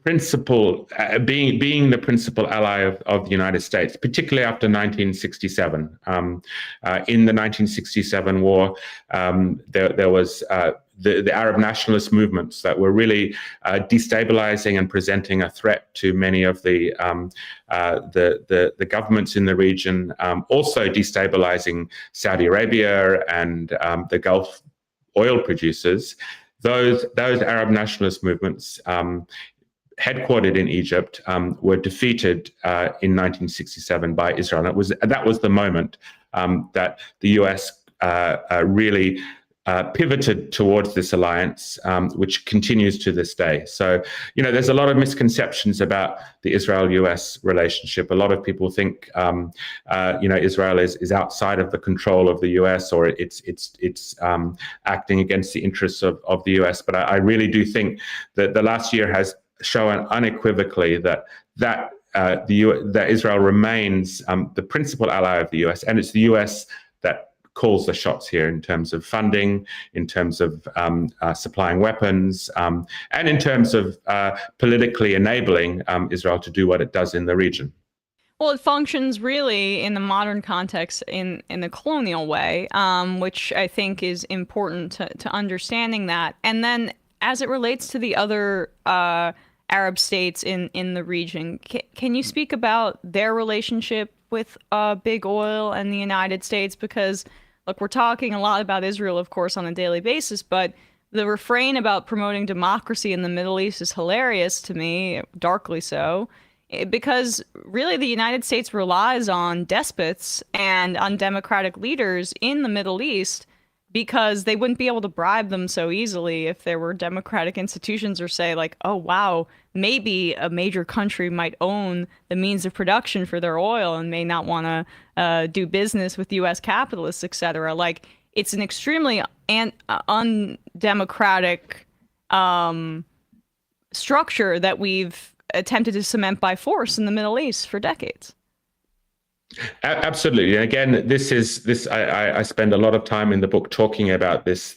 principal, being the principal ally of the United States, particularly after 1967. In the 1967 war, there was the Arab nationalist movements that were really destabilizing and presenting a threat to many of the governments in the region, also destabilizing Saudi Arabia and the Gulf oil producers. Those Arab nationalist movements, headquartered in Egypt, were defeated in 1967 by Israel. And that was the moment that the US really pivoted towards this alliance, which continues to this day. So, there's a lot of misconceptions about the Israel-US relationship. A lot of people think, Israel is outside of the control of the US, or it's acting against the interests of the US. But I really do think that the last year has shown unequivocally that Israel remains the principal ally of the US, and it's the US that calls the shots here in terms of funding, in terms of supplying weapons, and in terms of politically enabling Israel to do what it does in the region. Well, it functions really in the modern context in the colonial way, which I think is important to understanding that. And then as it relates to the other Arab states in the region, can you speak about their relationship with big oil and the United States? Because, look, we're talking a lot about Israel, of course, on a daily basis, but the refrain about promoting democracy in the Middle East is hilarious to me, darkly so, because really the United States relies on despots and undemocratic leaders in the Middle East because they wouldn't be able to bribe them so easily if there were democratic institutions, or say like, oh, wow, maybe a major country might own the means of production for their oil and may not want to do business with U.S. capitalists, et cetera. Like, it's an extremely undemocratic structure that we've attempted to cement by force in the Middle East for decades. Absolutely. And again, I spend a lot of time in the book talking about this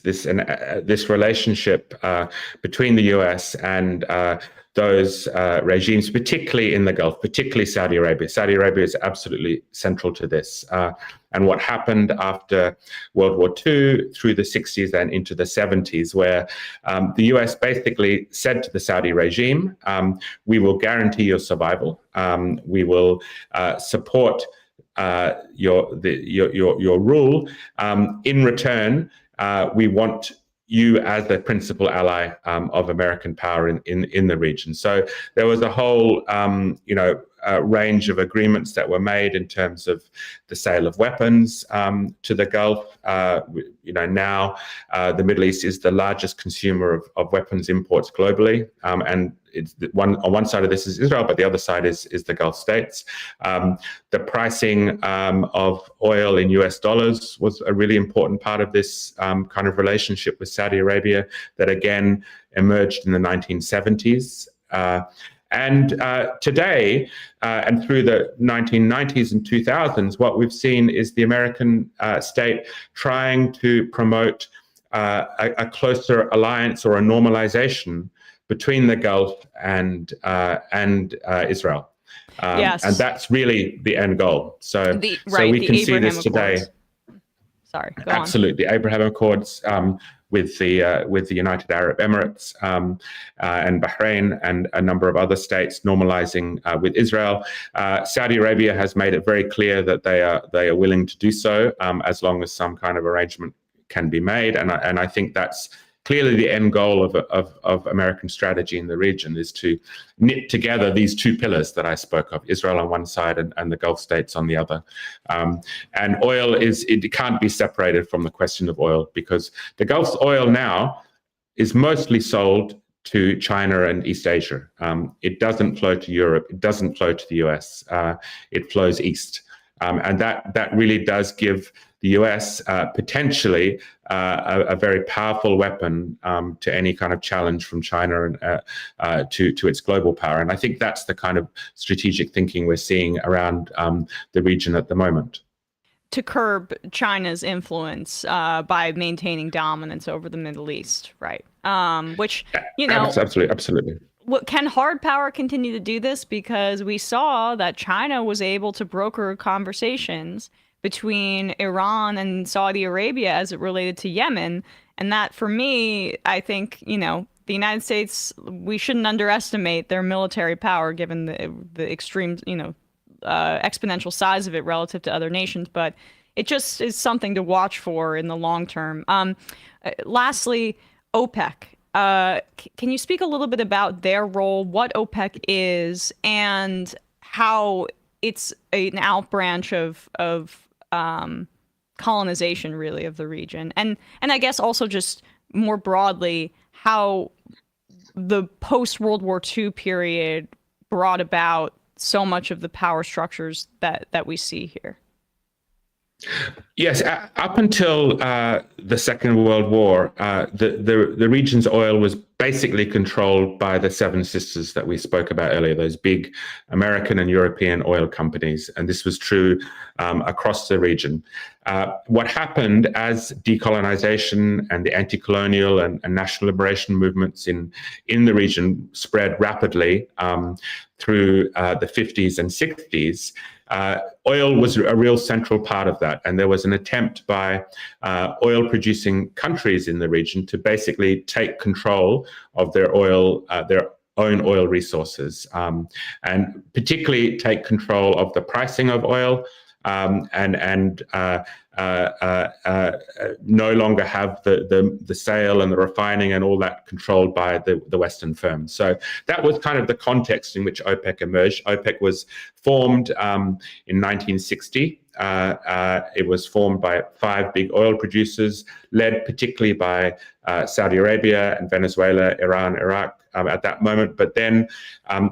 relationship between the US and those regimes, particularly in the Gulf, particularly Saudi Arabia. Saudi Arabia is absolutely central to this. And what happened after World War II through the 60s and into the 70s, where the US basically said to the Saudi regime, we will guarantee your survival. We will support your rule. In return, we want you as the principal ally of American power in the region. So there was a whole range of agreements that were made in terms of the sale of weapons to the Gulf. Now the Middle East is the largest consumer of weapons imports globally, and it's on one side of this is Israel, but the other side is the Gulf states. The pricing of oil in US dollars was a really important part of this kind of relationship with Saudi Arabia that again emerged in the 1970s. And today, and through the 1990s and 2000s, what we've seen is the American state trying to promote a closer alliance or a normalization between the Gulf and Israel. Yes. And that's really the end goal. So we can see this today. Sorry, go Absolutely. on. The Abraham Accords with the United Arab Emirates and Bahrain and a number of other states normalizing with Israel. Saudi Arabia has made it very clear that they are willing to do so as long as some kind of arrangement can be made. And I think that's clearly the end goal of American strategy in the region, is to knit together these two pillars that I spoke of, Israel on one side and the Gulf states on the other. And oil it can't be separated from the question of oil, because the Gulf's oil now is mostly sold to China and East Asia. It doesn't flow to Europe. It doesn't flow to the US. It flows east. And that really does give the US potentially a very powerful weapon to any kind of challenge from China and to its global power. And I think that's the kind of strategic thinking we're seeing around the region at the moment. To curb China's influence by maintaining dominance over the Middle East, right? Which, Absolutely. Can hard power continue to do this? Because we saw that China was able to broker conversations between Iran and Saudi Arabia as it related to Yemen. And that, for me, I think, the United States, we shouldn't underestimate their military power given the extreme, exponential size of it relative to other nations. But it just is something to watch for in the long term. Lastly, OPEC. Can you speak a little bit about their role, what OPEC is, and how it's an outbranch of colonization, really, of the region, and I guess also just more broadly how the post-World War II period brought about so much of the power structures that we see here? Yes, up until the Second World War, the region's oil was basically controlled by the Seven Sisters that we spoke about earlier, those big American and European oil companies. And this was true across the region. What happened as decolonization and the anti-colonial and national liberation movements in the region spread rapidly through the 50s and 60s, oil was a real central part of that. And there was an attempt by oil-producing countries in the region to basically take control of their oil, their own oil resources, and particularly take control of the pricing of oil, and no longer have the sale and the refining and all that controlled by the Western firms. So that was kind of the context in which OPEC emerged. OPEC was formed in 1960. It was formed by 5 big oil producers, led particularly by Saudi Arabia and Venezuela, Iran, Iraq at that moment. But then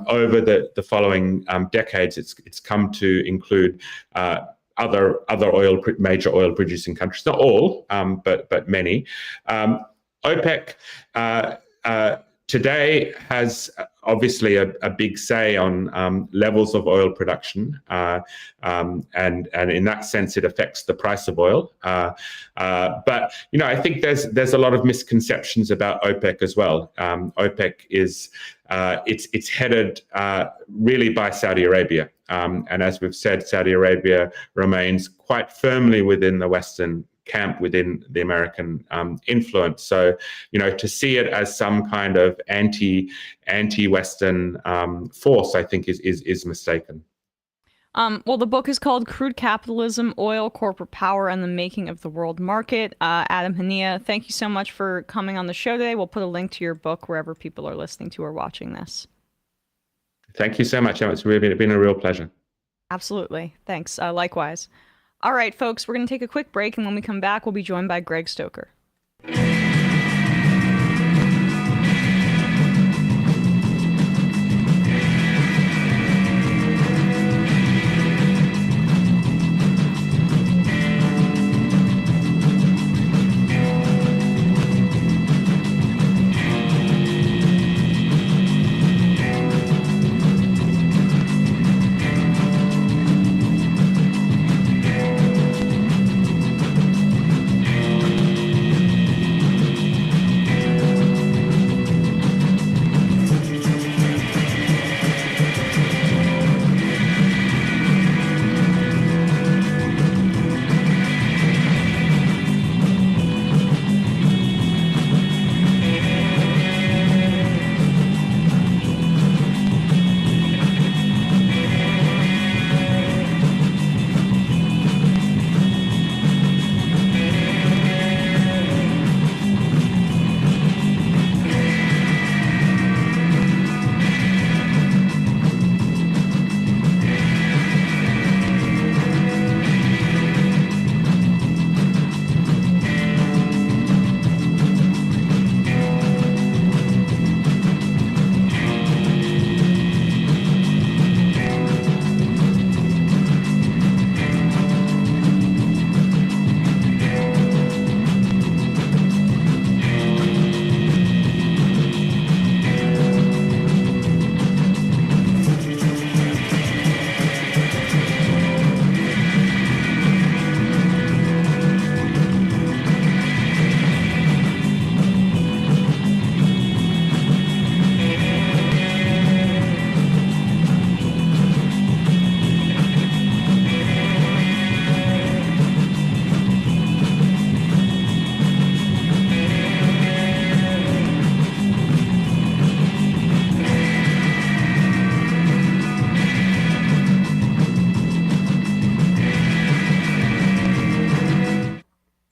over the following decades, it's come to include other major oil producing countries, not all, but many. OPEC today has obviously a big say on levels of oil production, and in that sense, it affects the price of oil. But I think there's a lot of misconceptions about OPEC as well. OPEC is it's headed really by Saudi Arabia, and as we've said, Saudi Arabia remains quite firmly within the Western camp, within the American influence. So, to see it as some kind of anti-Western force, I think is mistaken. Well, the book is called Crude Capitalism, Oil, Corporate Power, and the Making of the World Market. Adam Hanieh, thank you so much for coming on the show today. We'll put a link to your book wherever people are listening to or watching this. Thank you so much, Emma. It's really been a real pleasure. Absolutely. Thanks. Likewise. All right, folks, we're going to take a quick break, and when we come back, we'll be joined by Greg Stoker.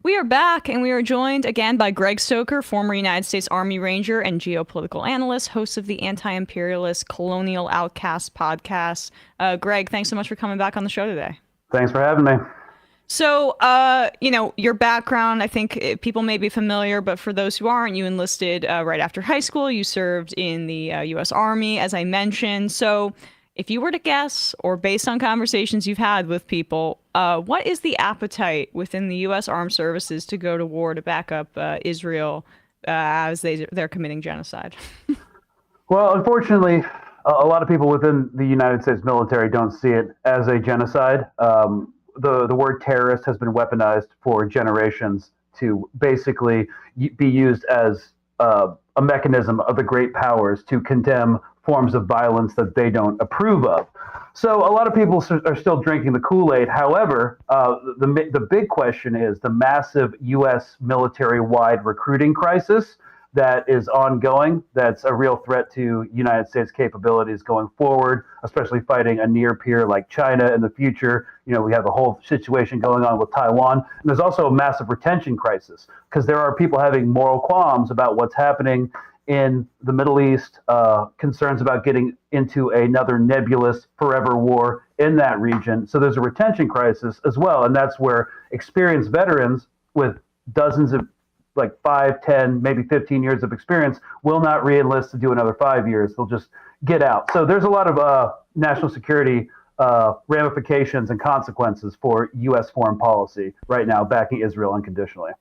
We are back, and we are joined again by Greg Stoker, former United States Army Ranger and geopolitical analyst, host of the anti-imperialist Colonial Outcasts podcast. Greg, thanks so much for coming back on the show today. Thanks for having me. So, your background, I think people may be familiar, but for those who aren't, you enlisted right after high school. You served in the U.S. Army, as I mentioned. So if you were to guess, or based on conversations you've had with people, what is the appetite within the U.S. Armed Services to go to war to back up Israel as they're committing genocide? Well, unfortunately, a lot of people within the United States military don't see it as a genocide. The word terrorist has been weaponized for generations to basically be used as a mechanism of the great powers to condemn forms of violence that they don't approve of. So a lot of people are still drinking the Kool-Aid. However, the big question is the massive U.S. military-wide recruiting crisis that is ongoing. That's a real threat to United States capabilities going forward, especially fighting a near peer like China in the future. We have a whole situation going on with Taiwan. And there's also a massive retention crisis because there are people having moral qualms about what's happening in the Middle East, concerns about getting into another nebulous forever war in that region. So there's a retention crisis as well. And that's where experienced veterans with dozens of 5, 10, maybe 15 years of experience will not re-enlist to do another 5 years. They'll just get out. So there's a lot of national security ramifications and consequences for U.S. foreign policy right now, backing Israel unconditionally.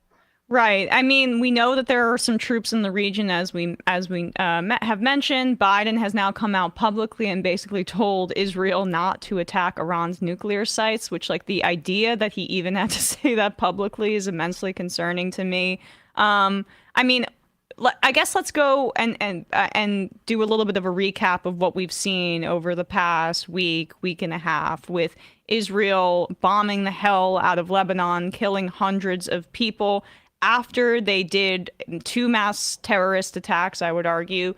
Right. I mean, we know that there are some troops in the region, as we have mentioned. Biden has now come out publicly and basically told Israel not to attack Iran's nuclear sites, which, the idea that he even had to say that publicly is immensely concerning to me. I mean, I guess let's go and do a little bit of a recap of what we've seen over the past week and a half, with Israel bombing the hell out of Lebanon, killing hundreds of people after they did 2 mass terrorist attacks, I would argue,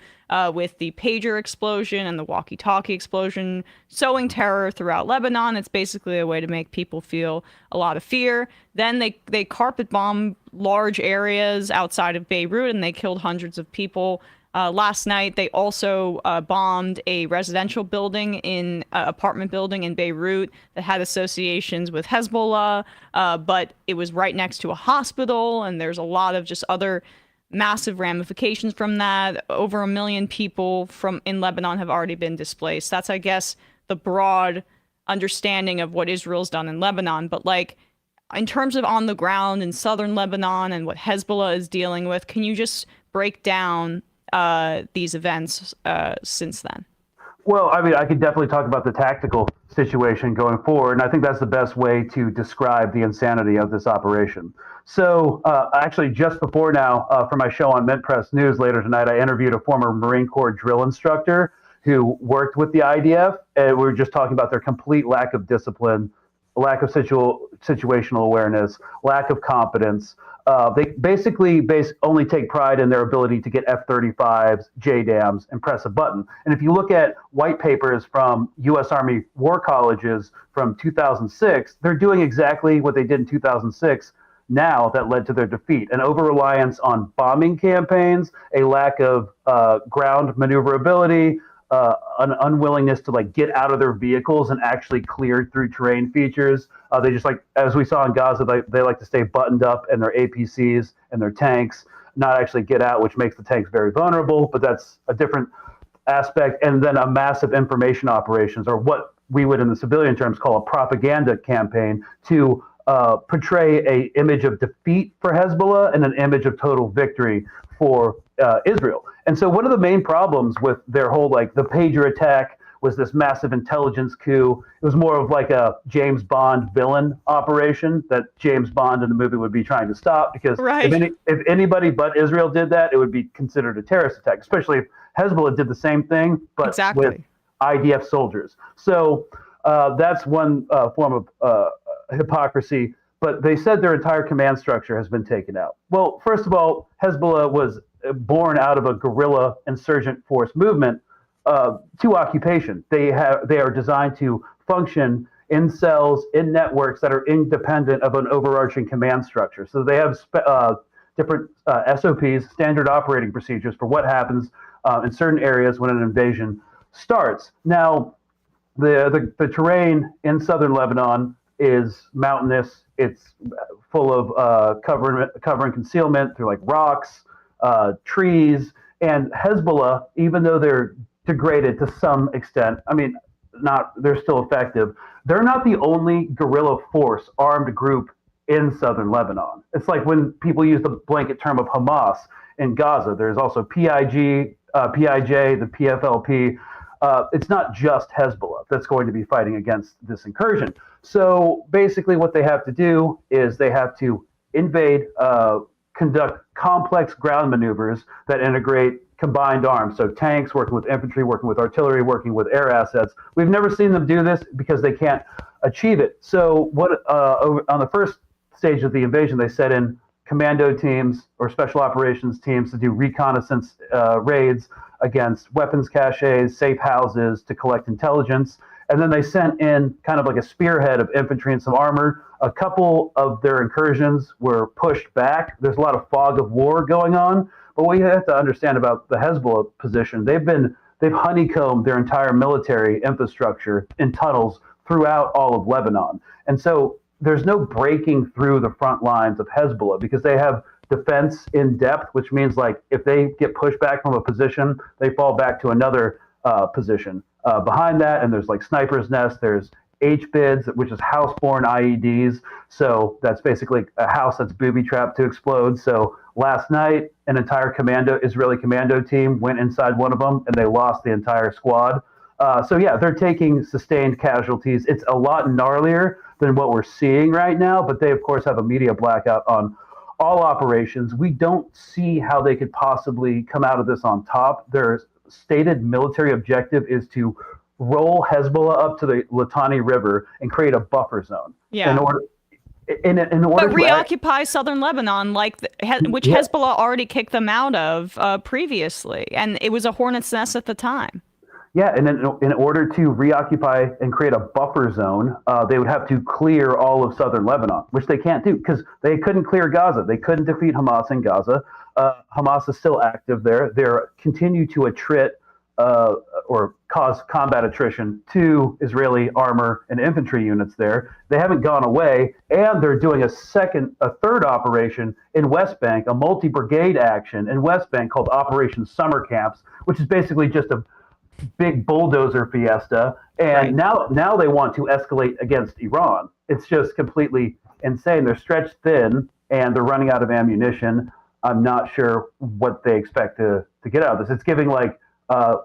with the pager explosion and the walkie-talkie explosion, sowing terror throughout Lebanon. It's basically a way to make people feel a lot of fear. Then they carpet bomb large areas outside of Beirut, and they killed hundreds of people. Last night, they also bombed a residential building apartment building in Beirut that had associations with Hezbollah, but it was right next to a hospital, and there's a lot of just other massive ramifications from that. Over 1 million people in Lebanon have already been displaced. That's, I guess, the broad understanding of what Israel's done in Lebanon. But in terms of on the ground in southern Lebanon and what Hezbollah is dealing with, can you just break down these events since then? Well, I mean, I could definitely talk about the tactical situation going forward, and I think that's the best way to describe the insanity of this operation. So actually, just before now, for my show on Mint Press News later tonight, I interviewed a former Marine Corps drill instructor who worked with the IDF, and we were just talking about their complete lack of discipline, lack of situational awareness, lack of competence. They basically only take pride in their ability to get F-35s, JDAMs, and press a button. And if you look at white papers from U.S. Army war colleges from 2006, they're doing exactly what they did in 2006 now that led to their defeat. An over-reliance on bombing campaigns, a lack of ground maneuverability, an unwillingness to get out of their vehicles and actually clear through terrain features. They just as we saw in Gaza, they like to stay buttoned up in their APCs and their tanks, not actually get out, which makes the tanks very vulnerable, but that's a different aspect. And then a massive information operations, or what we would in the civilian terms call a propaganda campaign, to portray an image of defeat for Hezbollah and an image of total victory for Israel. And so one of the main problems with their whole, the pager attack was this massive intelligence coup. It was more of a James Bond villain operation that James Bond in the movie would be trying to stop, because if anybody but Israel did that, it would be considered a terrorist attack, especially if Hezbollah did the same thing, but with IDF soldiers. So that's one form of hypocrisy. But they said their entire command structure has been taken out. Well, first of all, Hezbollah was born out of a guerrilla insurgent force movement to occupation. They are designed to function in cells, in networks that are independent of an overarching command structure. So they have different SOPs, standard operating procedures, for what happens in certain areas when an invasion starts. Now, the terrain in southern Lebanon is mountainous. It's full of cover and concealment through rocks, trees, and Hezbollah, even though they're degraded to some extent, they're still effective. They're not the only guerrilla force, armed group in southern Lebanon. It's like when people use the blanket term of Hamas in Gaza. There's also PIJ, the PFLP. It's not just Hezbollah that's going to be fighting against this incursion. So basically what they have to do is they have to invade, conduct complex ground maneuvers that integrate combined arms. So tanks working with infantry, working with artillery, working with air assets. We've never seen them do this because they can't achieve it. So on the first stage of the invasion, they set in commando teams or special operations teams to do reconnaissance raids against weapons caches, safe houses to collect intelligence. And then they sent in kind of like a spearhead of infantry and some armor. A couple of their incursions were pushed back. There's a lot of fog of war going on. But what you have to understand about the Hezbollah position, they've honeycombed their entire military infrastructure in tunnels throughout all of Lebanon. And so there's no breaking through the front lines of Hezbollah because they have defense in depth, which means like if they get pushed back from a position, they fall back to another position behind that. And there's like sniper's nest, there's HBIDs, which is house-borne IEDs. So that's basically a house that's booby-trapped to explode. So last night, an entire Israeli commando team went inside one of them, and they lost the entire squad. So yeah, they're taking sustained casualties. It's a lot gnarlier than what we're seeing right now, but they, of course, have a media blackout on all operations. We don't see how they could possibly come out of this on top. Their stated military objective is to roll Hezbollah up to the Litani River and create a buffer zone. Yeah. In order but reoccupy southern Lebanon, which Hezbollah already kicked them out of previously, and it was a hornet's nest at the time. Yeah, and in order to reoccupy and create a buffer zone, they would have to clear all of southern Lebanon, which they can't do because they couldn't clear Gaza. They couldn't defeat Hamas in Gaza. Hamas is still active there. They continue to attrit or cause combat attrition to Israeli armor and infantry units there. They haven't gone away, and they're doing a third operation in West Bank, a multi-brigade action in West Bank called Operation Summer Camps, which is basically just a big bulldozer fiesta. And now they want to escalate against Iran. It's just completely insane. They're stretched thin, and they're running out of ammunition. I'm not sure what they expect to get out of this. It's giving like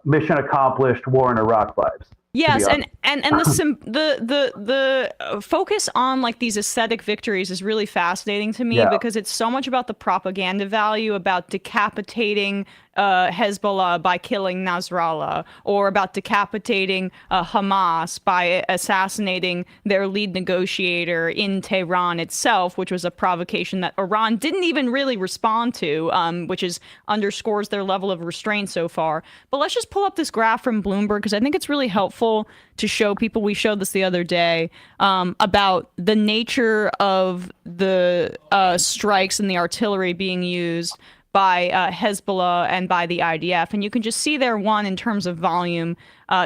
mission accomplished, war in Iraq vibes. Yes, and the focus on like these aesthetic victories is really fascinating to me because it's so much about the propaganda value about decapitating Hezbollah by killing Nasrallah, or about decapitating Hamas by assassinating their lead negotiator in Tehran itself, which was a provocation that Iran didn't even really respond to, which underscores their level of restraint so far. But let's just pull up this graph from Bloomberg because I think it's really helpful to show people. We showed this the other day about the nature of the strikes and the artillery being used by Hezbollah and by the IDF. And you can just see there, one, in terms of volume,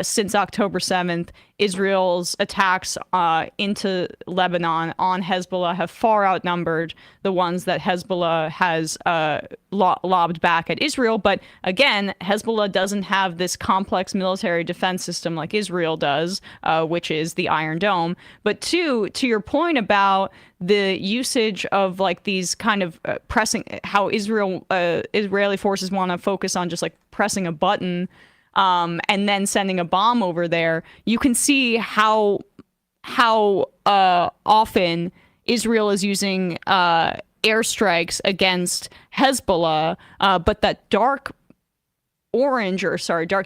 since October 7th, Israel's attacks into Lebanon on Hezbollah have far outnumbered the ones that Hezbollah has lobbed back at Israel. But again, Hezbollah doesn't have this complex military defense system like Israel does, which is the Iron Dome. But two, to your point about the usage of like these kind of pressing, how Israeli forces want to focus on just like pressing a button and then sending a bomb over there, you can see how often Israel is using airstrikes against Hezbollah, but that dark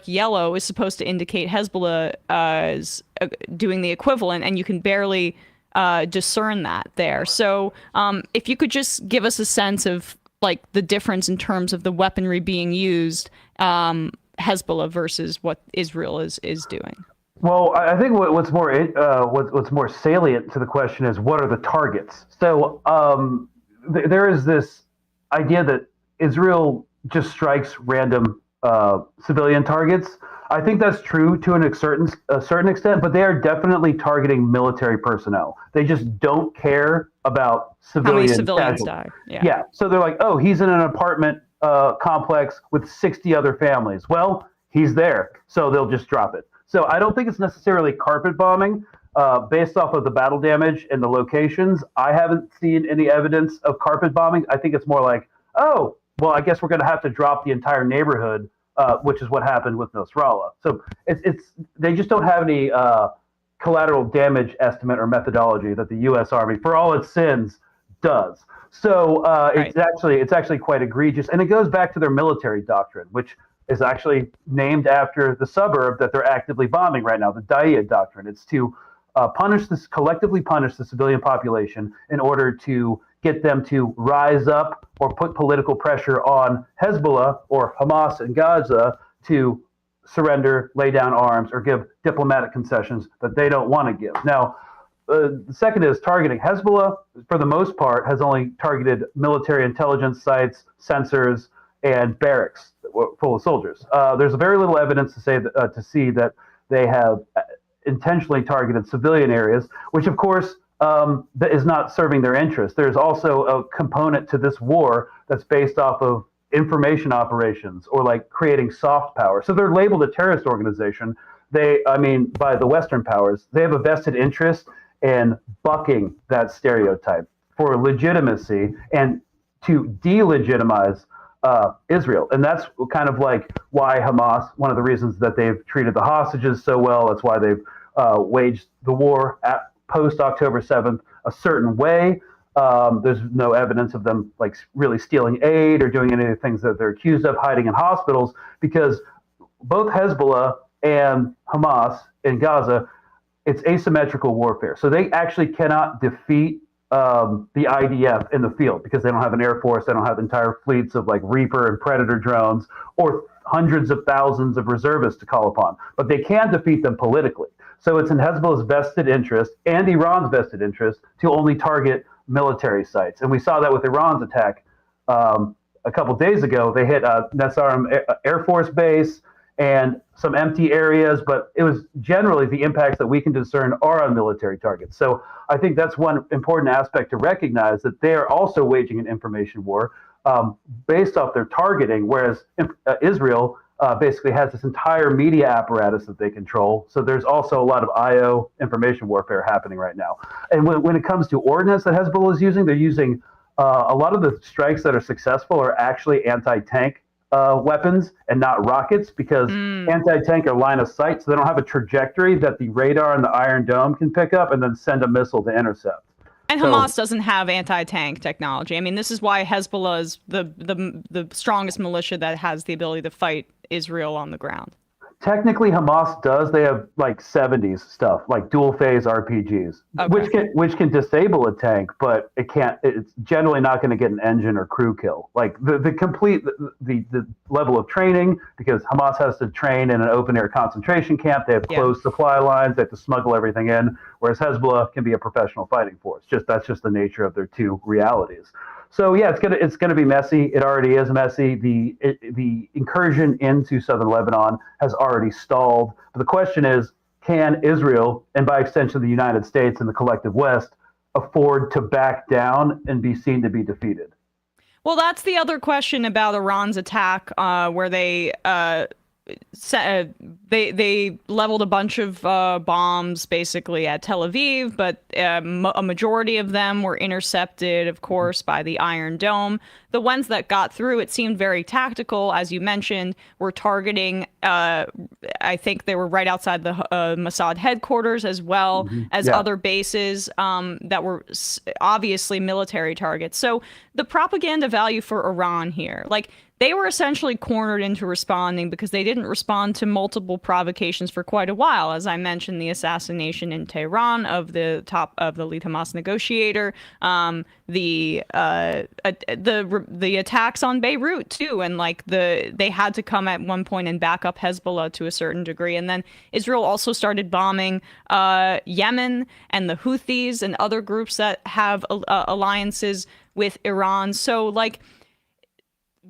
yellow is supposed to indicate Hezbollah is doing the equivalent, and you can barely discern that there. So if you could just give us a sense of like the difference in terms of the weaponry being used, Hezbollah versus what Israel is doing. Well, I think what's more salient to the question is what are the targets. So there is this idea that Israel just strikes random civilian targets. I think that's true to a certain extent, but they are definitely targeting military personnel. They just don't care about civilian how many civilians casualties. die. Yeah. So they're like, oh, he's in an apartment complex with 60 other families. Well, he's there, so they'll just drop it. So I don't think it's necessarily carpet bombing based off of the battle damage and the locations. I haven't seen any evidence of carpet bombing. I think it's more like, oh, well, I guess we're going to have to drop the entire neighborhood, which is what happened with Nasrallah. So they just don't have any collateral damage estimate or methodology that the U.S. Army, for all its sins, does. So it's actually quite egregious, and it goes back to their military doctrine, which is actually named after the suburb that they're actively bombing right now, the Da'iyah doctrine. It's to collectively punish the civilian population in order to get them to rise up or put political pressure on Hezbollah or Hamas in Gaza to surrender, lay down arms, or give diplomatic concessions that they don't want to give. Now, the second is targeting. Hezbollah, for the most part, has only targeted military intelligence sites, sensors, and barracks full of soldiers. There's very little evidence to see that they have intentionally targeted civilian areas, which, of course, that is not serving their interests. There's also a component to this war that's based off of information operations or like creating soft power. So they're labeled a terrorist organization. By the Western powers, they have a vested interest in bucking that stereotype for legitimacy and to delegitimize Israel. And that's kind of like why Hamas, one of the reasons that they've treated the hostages so well, that's why they've waged the war at post-October 7th a certain way. There's no evidence of them like really stealing aid or doing any of the things that they're accused of, hiding in hospitals, because both Hezbollah and Hamas in Gaza, it's asymmetrical warfare. So they actually cannot defeat the IDF in the field because they don't have an air force, they don't have entire fleets of like Reaper and Predator drones or hundreds of thousands of reservists to call upon. But they can defeat them politically. So it's in Hezbollah's vested interest and Iran's vested interest to only target military sites. And we saw that with Iran's attack a couple days ago. They hit Nasaram Air Force Base and some empty areas, but it was generally the impacts that we can discern are on military targets. So I think that's one important aspect to recognize, that they are also waging an information war based off their targeting, whereas Israel basically has this entire media apparatus that they control. So there's also a lot of IO information warfare happening right now. And when it comes to ordnance that Hezbollah is using, they're using a lot of the strikes that are successful are actually anti-tank weapons and not rockets, because anti-tank are line of sight, so they don't have a trajectory that the radar and the Iron Dome can pick up and then send a missile to intercept. And Hamas doesn't have anti-tank technology. I mean, this is why Hezbollah is the strongest militia that has the ability to fight Israel on the ground. Technically, Hamas does. They have like 70s stuff, like dual phase RPGs, which can disable a tank, but it can't. It's generally not going to get an engine or crew kill. Like the complete the level of training, because Hamas has to train in an open air concentration camp. They have closed supply lines. They have to smuggle everything in. Whereas Hezbollah can be a professional fighting force. That's just the nature of their two realities. So yeah, it's gonna be messy. It already is messy. The incursion into southern Lebanon has already stalled. But the question is, can Israel, and by extension the United States and the collective West, afford to back down and be seen to be defeated? Well, that's the other question about Iran's attack, where they leveled a bunch of bombs basically at Tel Aviv, but a majority of them were intercepted, of course, by the Iron Dome. The ones that got through, it seemed very tactical, as you mentioned, were targeting, I think they were right outside the Mossad headquarters, as well as other bases that were obviously military targets. So the propaganda value for Iran here, like, they were essentially cornered into responding because they didn't respond to multiple provocations for quite a while. As I mentioned, the assassination in Tehran of the lead Hamas negotiator, the attacks on Beirut too, and like they had to come at one point and back up Hezbollah to a certain degree. And then Israel also started bombing Yemen and the Houthis and other groups that have alliances with Iran. So like,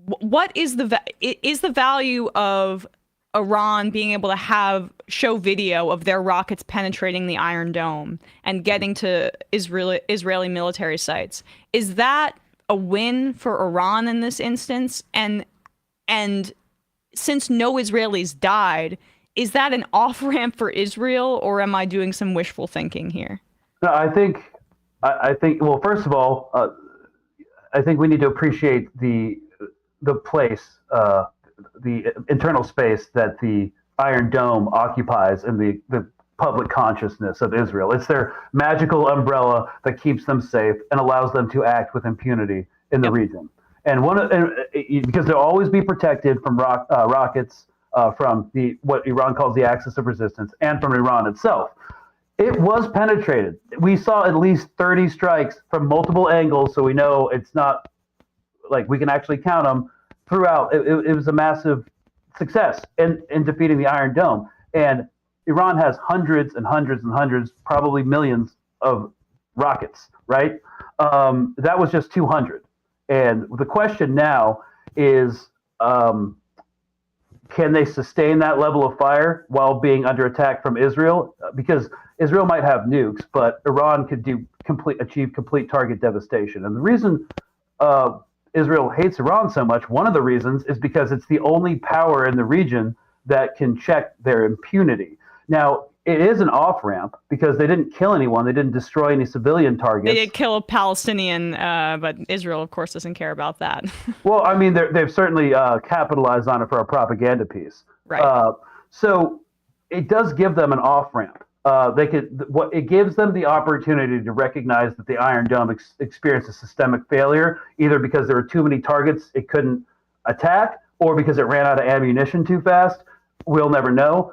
what is the value of Iran being able to show video of their rockets penetrating the Iron Dome and getting to Israeli military sites? Is that a win for Iran in this instance? And since no Israelis died, is that an off-ramp for Israel, or am I doing some wishful thinking here? No, I think well, first of all, I think we need to appreciate the place, the internal space that the Iron Dome occupies in the public consciousness of Israel. It's their magical umbrella that keeps them safe and allows them to act with impunity in the region. And because they'll always be protected from rockets from what Iran calls the axis of resistance, and from Iran itself. It was penetrated. We saw at least 30 strikes from multiple angles, so we know it's not like we can actually count them throughout. It was a massive success in defeating the Iron Dome. And Iran has hundreds and hundreds and hundreds, probably millions of rockets, right? That was just 200. And the question now is, can they sustain that level of fire while being under attack from Israel? Because Israel might have nukes, but Iran could achieve complete target devastation. And the reason Israel hates Iran so much, one of the reasons, is because it's the only power in the region that can check their impunity. Now, it is an off-ramp because they didn't kill anyone. They didn't destroy any civilian targets. They did kill a Palestinian, but Israel, of course, doesn't care about that. Well, I mean, they've certainly capitalized on it for a propaganda piece. Right. So it does give them an off-ramp. It gives them the opportunity to recognize that the Iron Dome experienced a systemic failure, either because there were too many targets it couldn't attack, or because it ran out of ammunition too fast. We'll never know.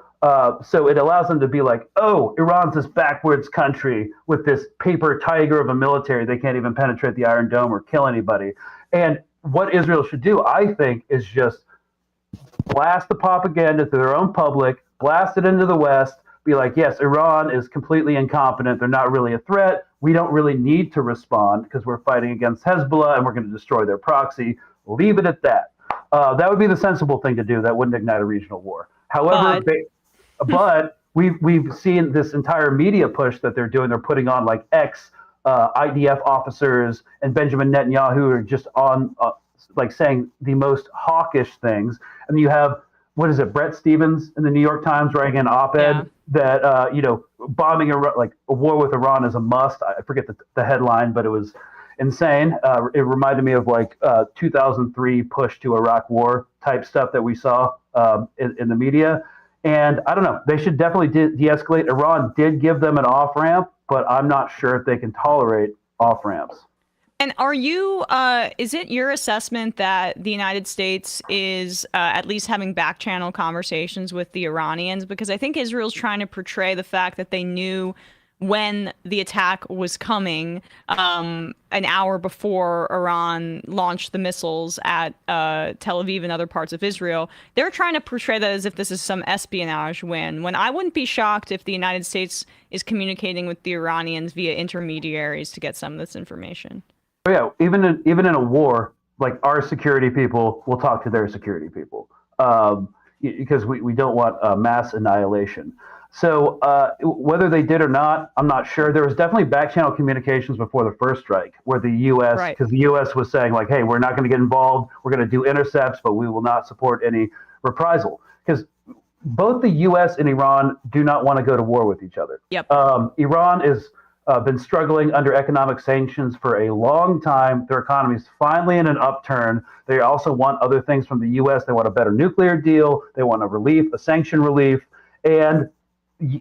So it allows them to be like, oh, Iran's this backwards country with this paper tiger of a military. They can't even penetrate the Iron Dome or kill anybody. And what Israel should do, I think, is just blast the propaganda to their own public, blast it into the West, be like, yes, Iran is completely incompetent. They're not really a threat. We don't really need to respond because we're fighting against Hezbollah and we're going to destroy their proxy. Leave it at that. That would be the sensible thing to do. That wouldn't ignite a regional war. However, but we've seen this entire media push that they're doing. They're putting on like IDF officers and Benjamin Netanyahu are just on like saying the most hawkish things. And you have, what is it, Brett Stevens in the New York Times writing an op-ed that bombing like a war with Iran is a must. I forget the headline, but it was insane. It reminded me of like 2003 push to Iraq war type stuff that we saw in the media. And I don't know, they should definitely de-escalate. Iran did give them an off-ramp, but I'm not sure if they can tolerate off-ramps. And are you, is it your assessment that the United States is at least having back-channel conversations with the Iranians? Because I think Israel's trying to portray the fact that they knew when the attack was coming an hour before Iran launched the missiles at Tel Aviv and other parts of Israel. They're trying to portray that as if this is some espionage win, when I wouldn't be shocked if the United States is communicating with the Iranians via intermediaries to get some of this information. Oh, yeah, even in a war, like our security people will talk to their security people because we don't want mass annihilation. So whether they did or not, I'm not sure. There was definitely back-channel communications before the first strike where the U.S., because the U.S. was saying like, hey, we're not going to get involved. We're going to do intercepts, but we will not support any reprisal. Because both the U.S. and Iran do not want to go to war with each other. Yep. Iran has been struggling under economic sanctions for a long time. Their economy is finally in an upturn. They also want other things from the U.S. They want a better nuclear deal. They want a sanction relief. And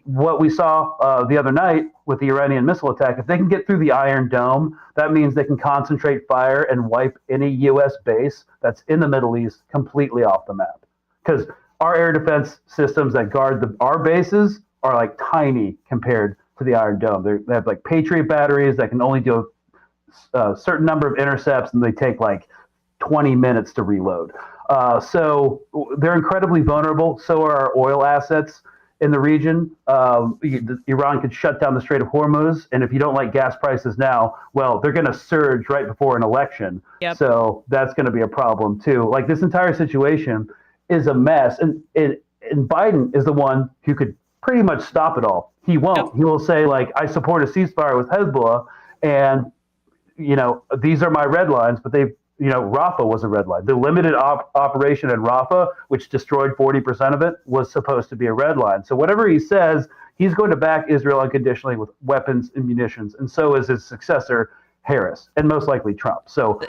what we saw the other night with the Iranian missile attack, if they can get through the Iron Dome, that means they can concentrate fire and wipe any U.S. base that's in the Middle East completely off the map. Because our air defense systems that guard our bases are like tiny compared to the Iron Dome. They have like Patriot batteries that can only do a certain number of intercepts, and they take like 20 minutes to reload. So they're incredibly vulnerable. So are our oil assets in the region. Iran could shut down the Strait of Hormuz, and if you don't like gas prices now, well, they're going to surge right before an election. Yep. So that's going to be a problem too. Like this entire situation is a mess, and Biden is the one who could pretty much stop it all. He won't. Yep. He will say like, I support a ceasefire with Hezbollah, and these are my red lines, but Rafah was a red line. The limited operation in Rafah, which destroyed 40% of it, was supposed to be a red line. So whatever he says, he's going to back Israel unconditionally with weapons and munitions, and so is his successor, Harris, and most likely Trump. So,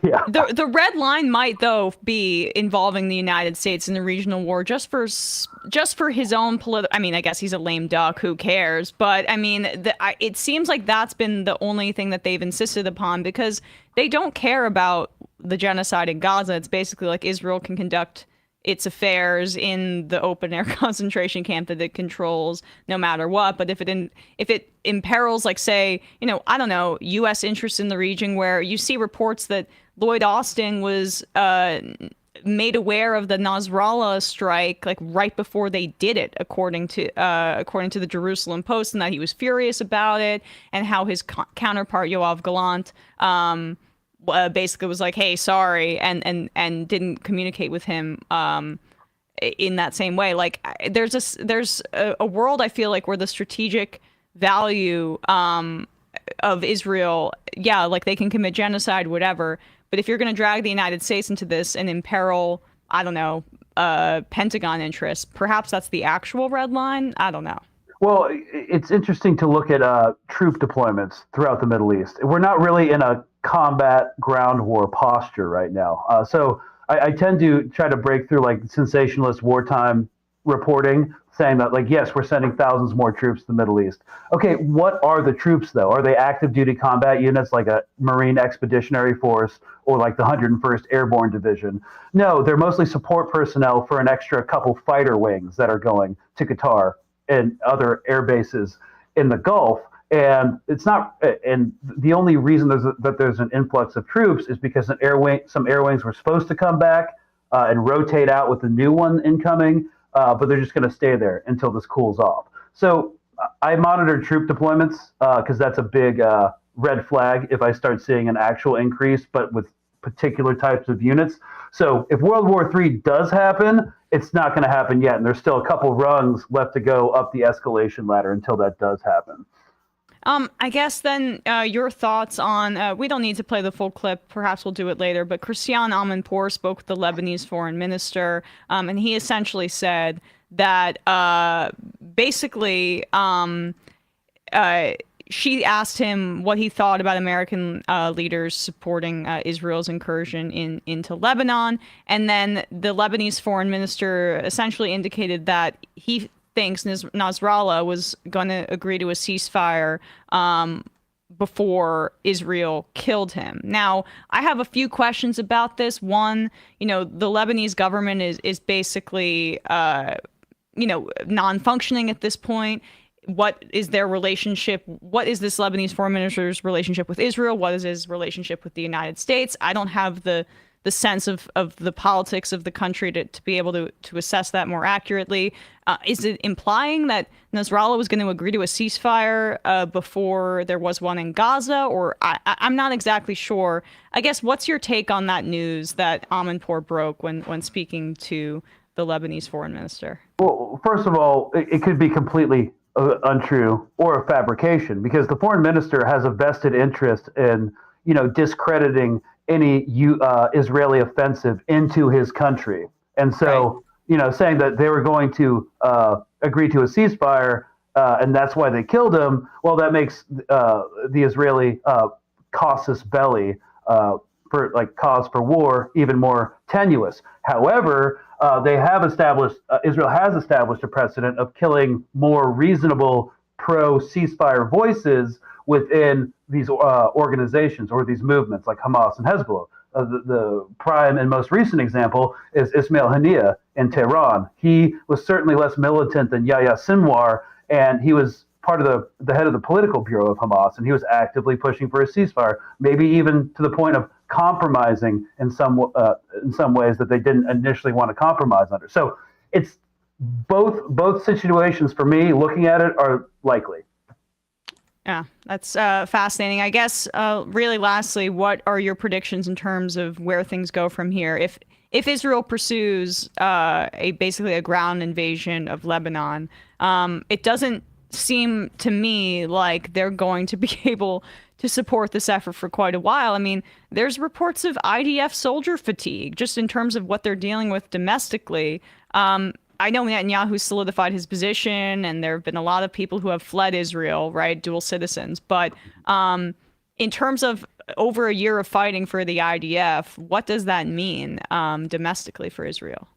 yeah. The red line might, though, be involving the United States in the regional war just for his own political. I mean, I guess he's a lame duck. Who cares? But I mean, it seems like that's been the only thing that they've insisted upon because they don't care about the genocide in Gaza. It's basically like Israel can conduct its affairs in the open air concentration camp that it controls no matter what. But if it imperils, like, say, I don't know, U.S. interests in the region, where you see reports that Lloyd Austin was made aware of the Nasrallah strike like right before they did it, according to the Jerusalem Post, and that he was furious about it, and how his counterpart Yoav Gallant basically was like, "Hey, sorry," and didn't communicate with him in that same way. Like, there's a world, I feel like, where the strategic value of Israel, like, they can commit genocide, whatever. But if you're going to drag the United States into this and imperil, I don't know, Pentagon interests, perhaps that's the actual red line. I don't know. Well, it's interesting to look at troop deployments throughout the Middle East. We're not really in a combat ground war posture right now. So I tend to try to break through like sensationalist wartime reporting, saying that, like, yes, we're sending thousands more troops to the Middle East. Okay, what are the troops, though? Are they active duty combat units like a Marine Expeditionary Force or like the 101st Airborne Division? No, they're mostly support personnel for an extra couple fighter wings that are going to Qatar and other air bases in the Gulf. And it's not, and the only reason there's an influx of troops is because some air wings were supposed to come back and rotate out with the new one incoming. But they're just going to stay there until this cools off. So I monitor troop deployments because that's a big red flag if I start seeing an actual increase, but with particular types of units. So if World War III does happen, it's not going to happen yet. And there's still a couple rungs left to go up the escalation ladder until that does happen. I guess then your thoughts on, we don't need to play the full clip, perhaps we'll do it later, but Christian Amanpour spoke with the Lebanese foreign minister, and he essentially said that basically she asked him what he thought about American leaders supporting Israel's incursion into Lebanon, and then the Lebanese foreign minister essentially indicated that he thinks Nasrallah was going to agree to a ceasefire before Israel killed him. Now, I have a few questions about this. One, the Lebanese government is basically, non-functioning at this point. What is their relationship? What is this Lebanese foreign minister's relationship with Israel? What is his relationship with the United States? I don't have the sense of the politics of the country to be able to assess that more accurately. Is it implying that Nasrallah was going to agree to a ceasefire before there was one in Gaza? Or I'm not exactly sure. I guess, what's your take on that news that Amanpour broke when speaking to the Lebanese foreign minister? Well, first of all, it could be completely untrue or a fabrication, because the foreign minister has a vested interest in, discrediting any Israeli offensive into his country. And so, right, saying that they were going to agree to a ceasefire and that's why they killed him, well, that makes the Israeli casus belli, for like cause for war, even more tenuous. However, Israel has established a precedent of killing more reasonable pro-ceasefire voices within these organizations or these movements like Hamas and Hezbollah. The prime and most recent example is Ismail Hanieh in Tehran. He was certainly less militant than Yahya Sinwar, and he was part of the head of the political bureau of Hamas, and he was actively pushing for a ceasefire, maybe even to the point of compromising in some ways that they didn't initially want to compromise under. So it's both situations for me, looking at it, are likely. Yeah, that's fascinating. I guess, really lastly, what are your predictions in terms of where things go from here? If Israel pursues basically a ground invasion of Lebanon, it doesn't seem to me like they're going to be able to support this effort for quite a while. I mean, there's reports of IDF soldier fatigue just in terms of what they're dealing with domestically. I know Netanyahu solidified his position, and there have been a lot of people who have fled Israel, right, dual citizens. But in terms of over a year of fighting for the IDF, what does that mean domestically for Israel?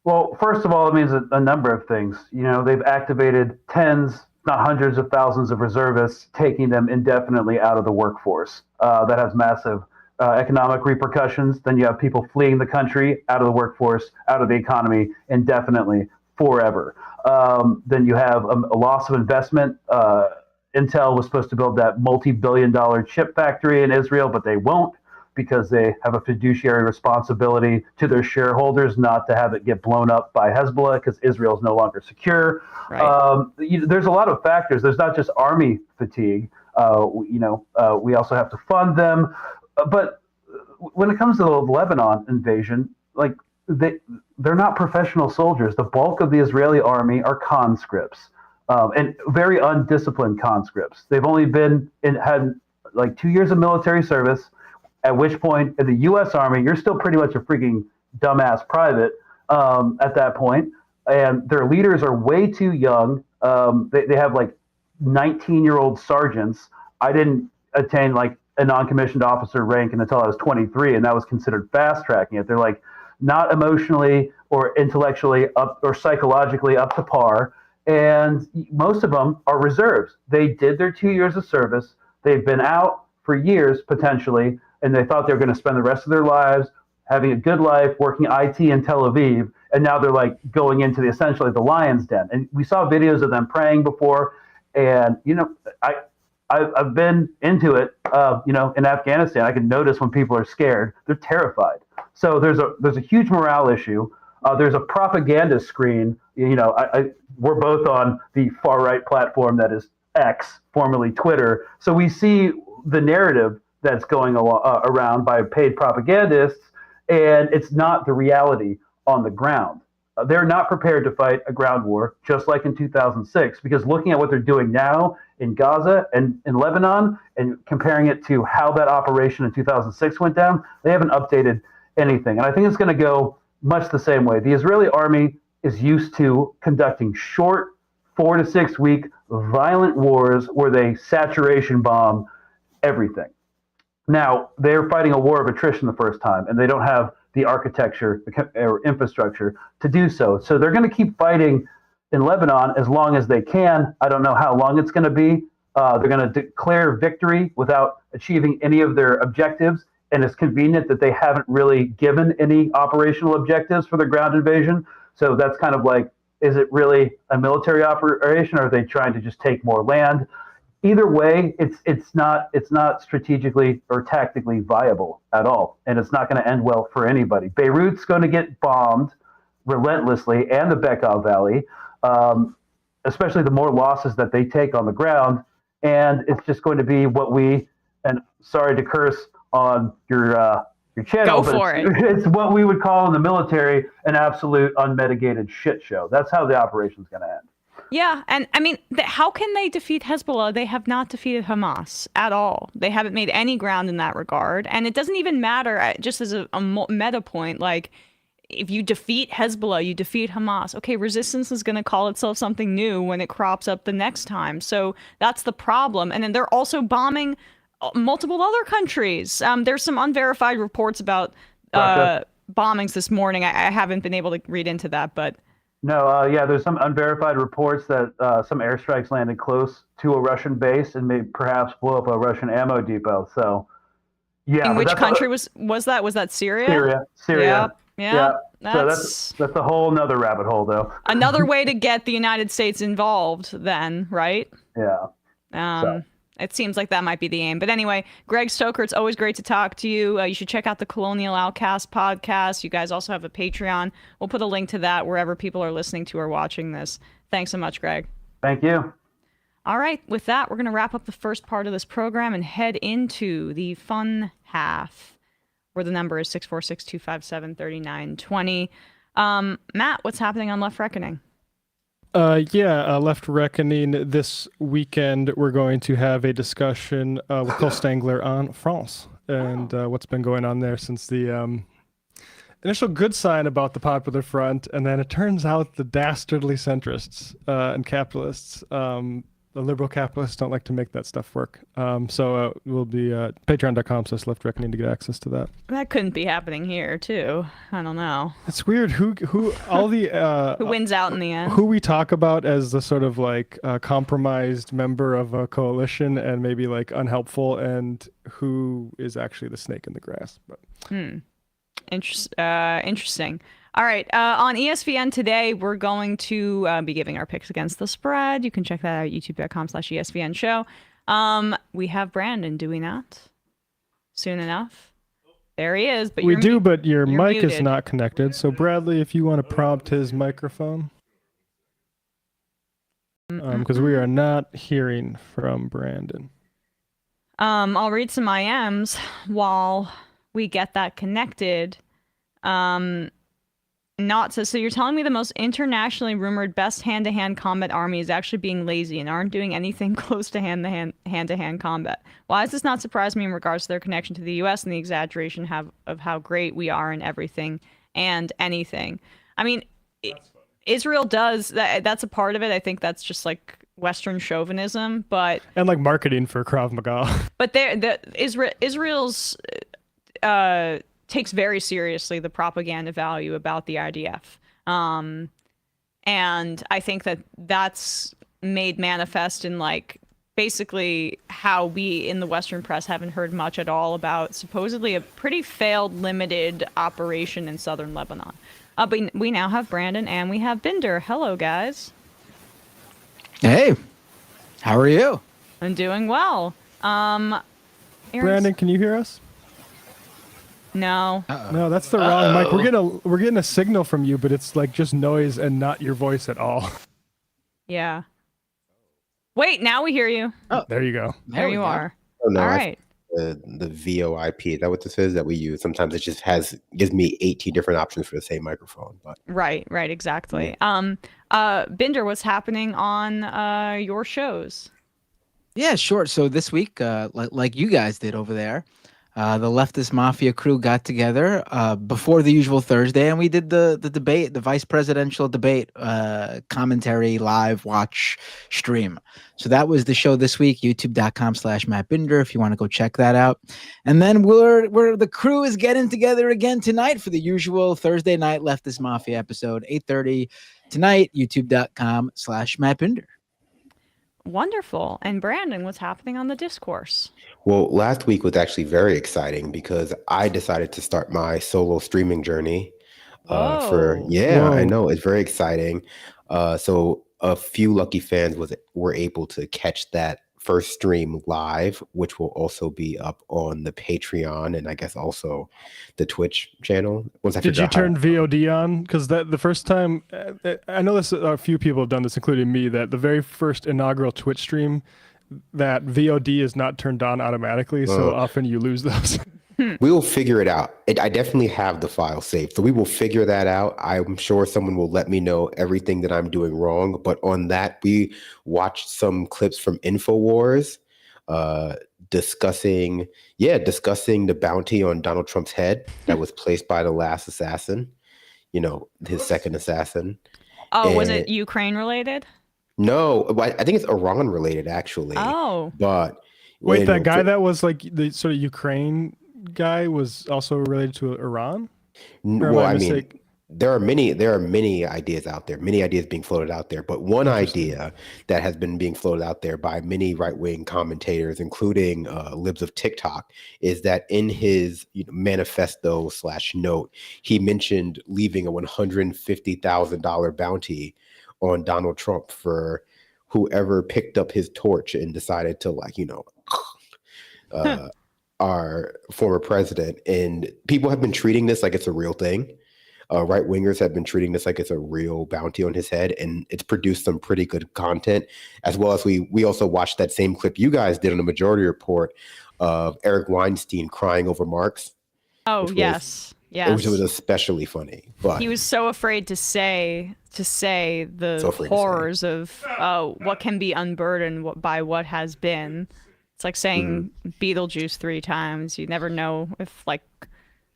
Well, first of all, it means a number of things. They've activated tens, not hundreds of thousands of reservists, taking them indefinitely out of the workforce. That has massive economic repercussions. Then you have people fleeing the country, out of the workforce, out of the economy indefinitely, forever. Then you have a loss of investment. Intel was supposed to build that multi-billion-dollar chip factory in Israel, but they won't because they have a fiduciary responsibility to their shareholders not to have it get blown up by Hezbollah because Israel is no longer secure. Right. There's a lot of factors. There's not just army fatigue. We also have to fund them. But when it comes to the Lebanon invasion, like they're not professional soldiers. The bulk of the Israeli army are conscripts, and very undisciplined conscripts. They've only had like 2 years of military service, at which point in the U.S. Army, you're still pretty much a freaking dumbass private at that point. And their leaders are way too young. They have like 19-year-old sergeants. I didn't attain like a non-commissioned officer rank until I was 23, and that was considered fast-tracking it. They're like not emotionally or intellectually up or psychologically up to par. And most of them are reserves. They did their 2 years of service. They've been out for years, potentially, and they thought they were going to spend the rest of their lives having a good life, working IT in Tel Aviv, and now they're like going into essentially the lion's den. And we saw videos of them praying before, and I've been into it. In Afghanistan, I can notice when people are scared; they're terrified. So there's a huge morale issue. There's a propaganda screen. We're both on the far right platform that is X, formerly Twitter. So we see the narrative that's going around by paid propagandists, and it's not the reality on the ground. They're not prepared to fight a ground war, just like in 2006, because looking at what they're doing now in Gaza and in Lebanon and comparing it to how that operation in 2006 went down, they haven't updated anything. And I think it's going to go much the same way. The Israeli army is used to conducting short, 4 to 6 week violent wars where they saturation bomb everything. Now, they're fighting a war of attrition the first time, and they don't have the architecture or infrastructure to do so. So they're going to keep fighting in Lebanon as long as they can. I don't know how long it's going to be. They're going to declare victory without achieving any of their objectives. And it's convenient that they haven't really given any operational objectives for the ground invasion. So that's kind of like, is it really a military operation, or are they trying to just take more land? Either way, it's not strategically or tactically viable at all, and it's not going to end well for anybody. Beirut's going to get bombed relentlessly, and the Bekaa Valley, especially the more losses that they take on the ground, and it's just going to be what we, and sorry to curse on your channel, it's what we would call in the military an absolute unmitigated shit show. That's how the operation's going to end. Yeah, and I mean, how can they defeat Hezbollah? They have not defeated Hamas at all. They haven't made any ground in that regard. And it doesn't even matter, just as a meta point, like, if you defeat Hezbollah, you defeat Hamas. Okay, resistance is going to call itself something new when it crops up the next time. So that's the problem. And then they're also bombing multiple other countries. There's some unverified reports about bombings this morning. I haven't been able to read into that, but... No, there's some unverified reports that some airstrikes landed close to a Russian base and may perhaps blow up a Russian ammo depot. So, yeah. In which country was that? Was that Syria? Syria. Yeah. So that's a whole nother rabbit hole, though. Another way to get the United States involved, then, right? Yeah. It seems like that might be the aim. But anyway, Greg Stoker, it's always great to talk to you. You should check out the Colonial Outcasts podcast. You guys also have a Patreon. We'll put a link to that wherever people are listening to or watching this. Thanks so much, Greg. Thank you. All right. With that, we're going to wrap up the first part of this program and head into the fun half, where the number is 646-257-3920. Matt, what's happening on Left Reckoning? Left Reckoning this weekend, we're going to have a discussion with Cole Stangler on France and what's been going on there since the initial good sign about the Popular Front, and then it turns out the dastardly centrists and capitalists the liberal capitalists don't like to make that stuff work. So we'll be patreon.com/leftreckoning to get access to that. That couldn't be happening here too. I don't know. It's weird who all the who wins out in the end. Who we talk about as the sort of like compromised member of a coalition and maybe like unhelpful, and who is actually the snake in the grass. But interesting. All right. On ESPN today, we're going to be giving our picks against the spread. You can check that out at youtube.com/ESPN show. We have Brandon, do we not? Soon enough. There he is. But we do, but your mic muted. is not connected. So Bradley, if you want to prompt his microphone. Because we are not hearing from Brandon. I'll read some IMs while we get that connected. So you're telling me the most internationally rumored best hand-to-hand combat army is actually being lazy and aren't doing anything close to hand-to-hand combat. Why does this not surprise me in regards to their connection to the U.S. and the exaggeration of how great we are in everything and anything? I mean, Israel does that. That's a part of it. I think that's just like Western chauvinism, but and like marketing for Krav Maga. But Israel's takes very seriously the propaganda value about the IDF. And I think that that's made manifest in like basically how we in the Western press haven't heard much at all about supposedly a pretty failed limited operation in southern Lebanon. But we now have Brandon and we have Binder. Hello, guys. Hey, how are you? I'm doing well. Brandon, can you hear us? No. No, that's the wrong mic. We're getting a signal from you, but it's like just noise and not your voice at all. Yeah. Wait, now we hear you. Oh, there you go. There you are. Oh, no, all right. The VoIP, is that what this is that we use? Sometimes it just gives me 18 different options for the same microphone. But right, exactly. Binder, what's happening on your shows? Yeah, sure. So this week, like you guys did over there, the leftist mafia crew got together before the usual Thursday, and we did the debate, the vice presidential debate commentary live watch stream. So that was the show this week, youtube.com/Matt Binder, if you want to go check that out. And then the crew is getting together again tonight for the usual Thursday night leftist mafia episode, 8:30 tonight, youtube.com/Matt Binder. Wonderful. And Brandon, what's happening on the discourse? Well, last week was actually very exciting because I decided to start my solo streaming journey. I know it's very exciting. So a few lucky fans were able to catch that first stream live, which will also be up on the Patreon and I guess also the Twitch channel. Did you turn VOD on? Because the first time, I know a few people have done this, including me, that the very first inaugural Twitch stream, that VOD is not turned on automatically, so often you lose those. We will figure it out. I definitely have the file saved, so we will figure that out. I'm sure someone will let me know everything that I'm doing wrong. But on that, we watched some clips from InfoWars discussing the bounty on Donald Trump's head that was placed by the last assassin, his second assassin. Oh, was it Ukraine related? No, I think it's Iran related, actually. Oh. But wait, that guy that was like the sort of Ukraine guy was also related to Iran? Well, I mean, there are many ideas out there, many ideas being floated out there. But one idea that has been being floated out there by many right-wing commentators, including libs of TikTok, is that in his manifesto/note, he mentioned leaving a $150,000 bounty on Donald Trump for whoever picked up his torch and decided to our former president. And people have been treating this like it's a real thing. Right-wingers have been treating this like it's a real bounty on his head, and it's produced some pretty good content, as well as we also watched that same clip you guys did on the Majority Report of Eric Weinstein crying over Marx. Oh, yes. Which was especially funny. But he was so afraid to say the horrors of what can be unburdened by what has been. It's like saying Beetlejuice 3 times. You never know if, I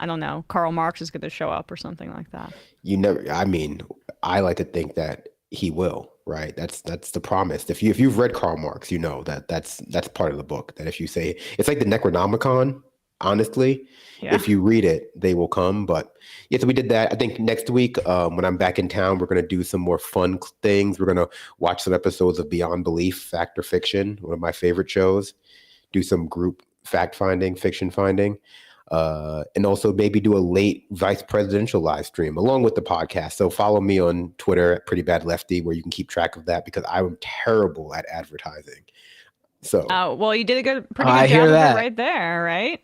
don't know, Karl Marx is going to show up or something like that. I like to think that he will, right? That's the promise. If you've read Karl Marx, you know that's part of the book. That if you say, it's like the Necronomicon, honestly. Yeah. If you read it, they will come. But yeah, so we did that. I think next week, when I'm back in town, we're going to do some more fun things. We're going to watch some episodes of Beyond Belief, Fact or Fiction, one of my favorite shows. Do some group fact finding, fiction finding, and also maybe do a late vice presidential live stream along with the podcast. So follow me on Twitter at Pretty Bad Lefty, where you can keep track of that, because I'm terrible at advertising. So well, you did a pretty good job of it right there, right?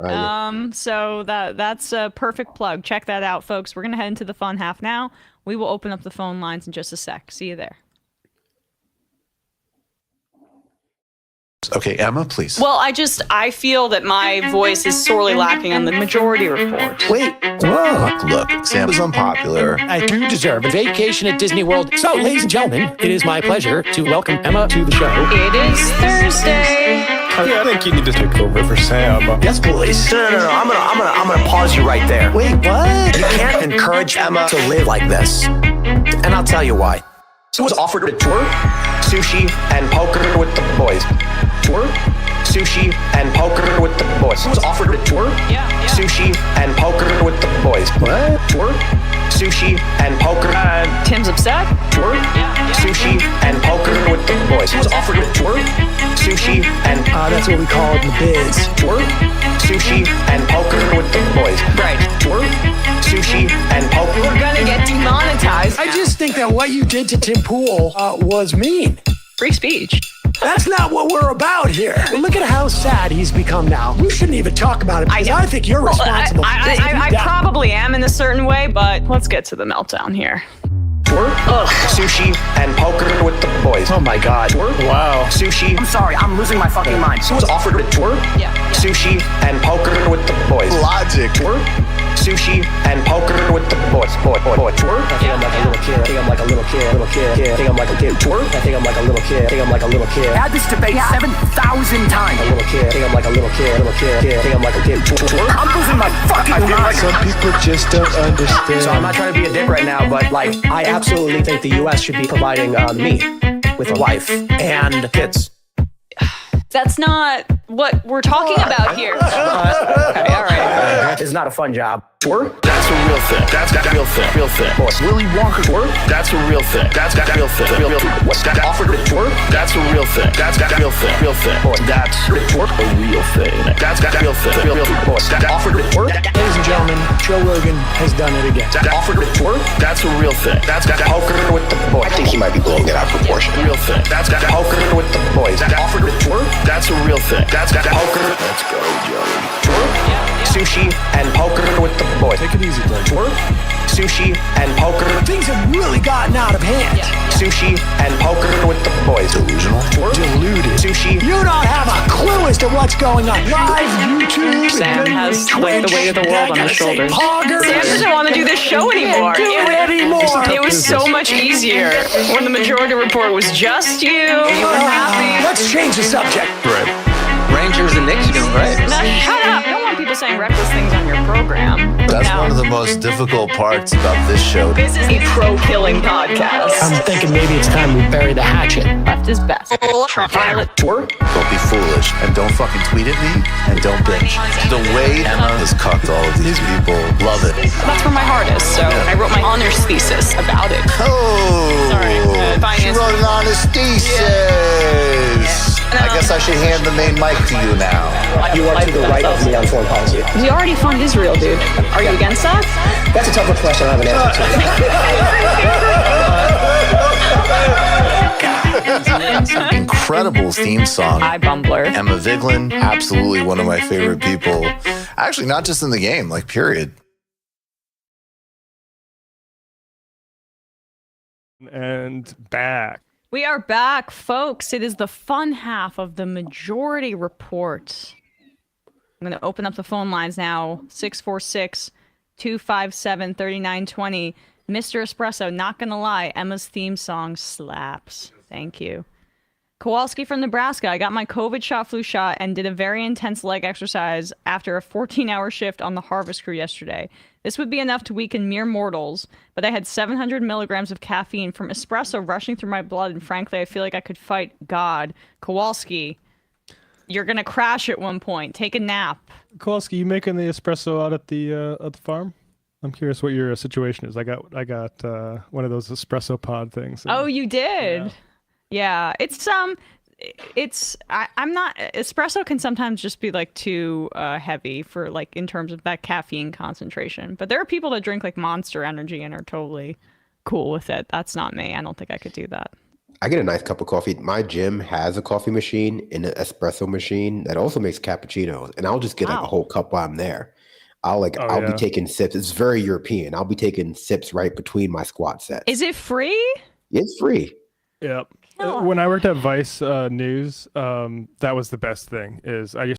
So that's a perfect plug. Check that out, folks. We're gonna head into the fun half now. We will open up the phone lines in just a sec. See you there. Okay, Emma, please. Well, I feel that my voice is sorely lacking on the Majority Report. Wait, look, Sam is unpopular. I do deserve a vacation at Disney World. So, ladies and gentlemen, it is my pleasure to welcome Emma to the show. It is Thursday. I think you need to take over for Sam. Yes, please. No. I'm gonna pause you right there. Wait, what? You can't encourage Emma to live like this. And I'll tell you why. So was offered a tour, sushi, and poker with the boys. Tour, sushi, and poker with the boys. Was offered a tour, sushi, and poker with the boys. What? Tour, sushi, and poker. Tim's upset. Tour, sushi, and poker with the boys. Was offered a tour, sushi, and that's what we call it in the biz. Tour, sushi, and poker with the boys. Right. Tour, sushi, and poker. We're gonna get demonetized. I just think that what you did to Tim Pool was mean. Free speech. That's not what we're about here. Look at how sad he's become now. We shouldn't even talk about it, because I think you're responsible. I probably am in a certain way, but let's get to the meltdown here. Tour, sushi, and poker with the boys. Oh my God. Tour, wow. Sushi. I'm sorry, I'm losing my fucking mind. So was offered a tour, sushi, and poker with the boys. Logic. Tour, sushi, and poker with the boys. Boy. Tour. I think I'm like a little kid. I think I'm like a little kid. I think I'm like a kid. Tour. I think I'm like a little kid. I think I'm like a little kid. I had this debate 7,000 times. A little kid. I think I'm like a little kid. I think I'm like a kid. Tour. I'm losing my fucking mind. Some people just don't understand. So I'm not trying to be a dick right now, but like, I absolutely think the U.S. should be providing me with a wife and kids. That's not what we're talking about here. Okay, all right. It's not a fun job. Tour. That's a real thing. That's real thing. Real thing. Willy Wonka tour. That's a real thing. That's real thing. Real thing. What's that offered a tour? That's a real thing. That's real thing. Real thing. That's a tour. A real thing. That's real thing. Real thing. What's that offered a tour? Ladies and gentlemen, Joe Rogan has done it again. That offered a tour? That's a real thing. That's poker with the boys. I think he might be blowing it out of proportion. Real thing. That's poker with the boys. That offered a tour? That's a real thing. That's poker. Let's go, Joey. Tour, sushi, and poker with the boys. Take it easy, Glenn. Tour, sushi, and poker. Things have really gotten out of hand. Sushi and poker with the boys. Delusional. Tour, deluded. Sushi. You don't have a clue as to what's going on. Live YouTube. Sam has like the weight of the world on his shoulders. Sam doesn't want to do this show anymore. It was so much easier when the Majority Report was just you. You were happy. Let's change the subject. Right. Rangers and Knicks are doing great. Now, shut up. You don't want people saying reckless things on your program. That's one of the most difficult parts about this show. This is a pro-killing podcast. I'm thinking maybe it's time we bury the hatchet. Left is best. Violet tour. Don't be foolish. And don't fucking tweet at me. And don't bitch. The way Emma has cucked all of these people. Love it. That's where my heart is. So I wrote my honors thesis about it. Oh. Sorry. She wrote an honors thesis. I guess I should hand the main mic to you now. You are to the right of me on foreign policy. We already fund Israel, dude. Are you against that? That's a tougher question. I don't have an answer to. Incredible theme song. Hi, Bumbler. Emma Vigeland, absolutely one of my favorite people. Actually, not just in the game, like period. And back. We are back, folks. It is the fun half of the Majority Report. I'm going to open up the phone lines now. 646-257-3920. Mr. Espresso, not going to lie, Emma's theme song slaps. Thank you. Kowalski from Nebraska. I got my COVID shot, flu shot, and did a very intense leg exercise after a 14-hour shift on the harvest crew yesterday. This would be enough to weaken mere mortals, but I had 700 milligrams of caffeine from espresso rushing through my blood, and frankly, I feel like I could fight God. Kowalski, you're gonna crash at one point. Take a nap. Kowalski, you making the espresso out at the farm? I'm curious what your situation is. I got one of those espresso pod things. Oh, you did? Yeah. I'm not, espresso can sometimes just be like too heavy for like in terms of that caffeine concentration. But there are people that drink like Monster Energy and are totally cool with it. That's not me. I don't think I could do that. I get a nice cup of coffee. My gym has a coffee machine and an espresso machine that also makes cappuccinos, and I'll just get like a whole cup while I'm there. I'll be taking sips. It's very European. I'll be taking sips right between my squat sets. Is it free? It's free. Yep. When I worked at Vice News, that was the best thing. Is I used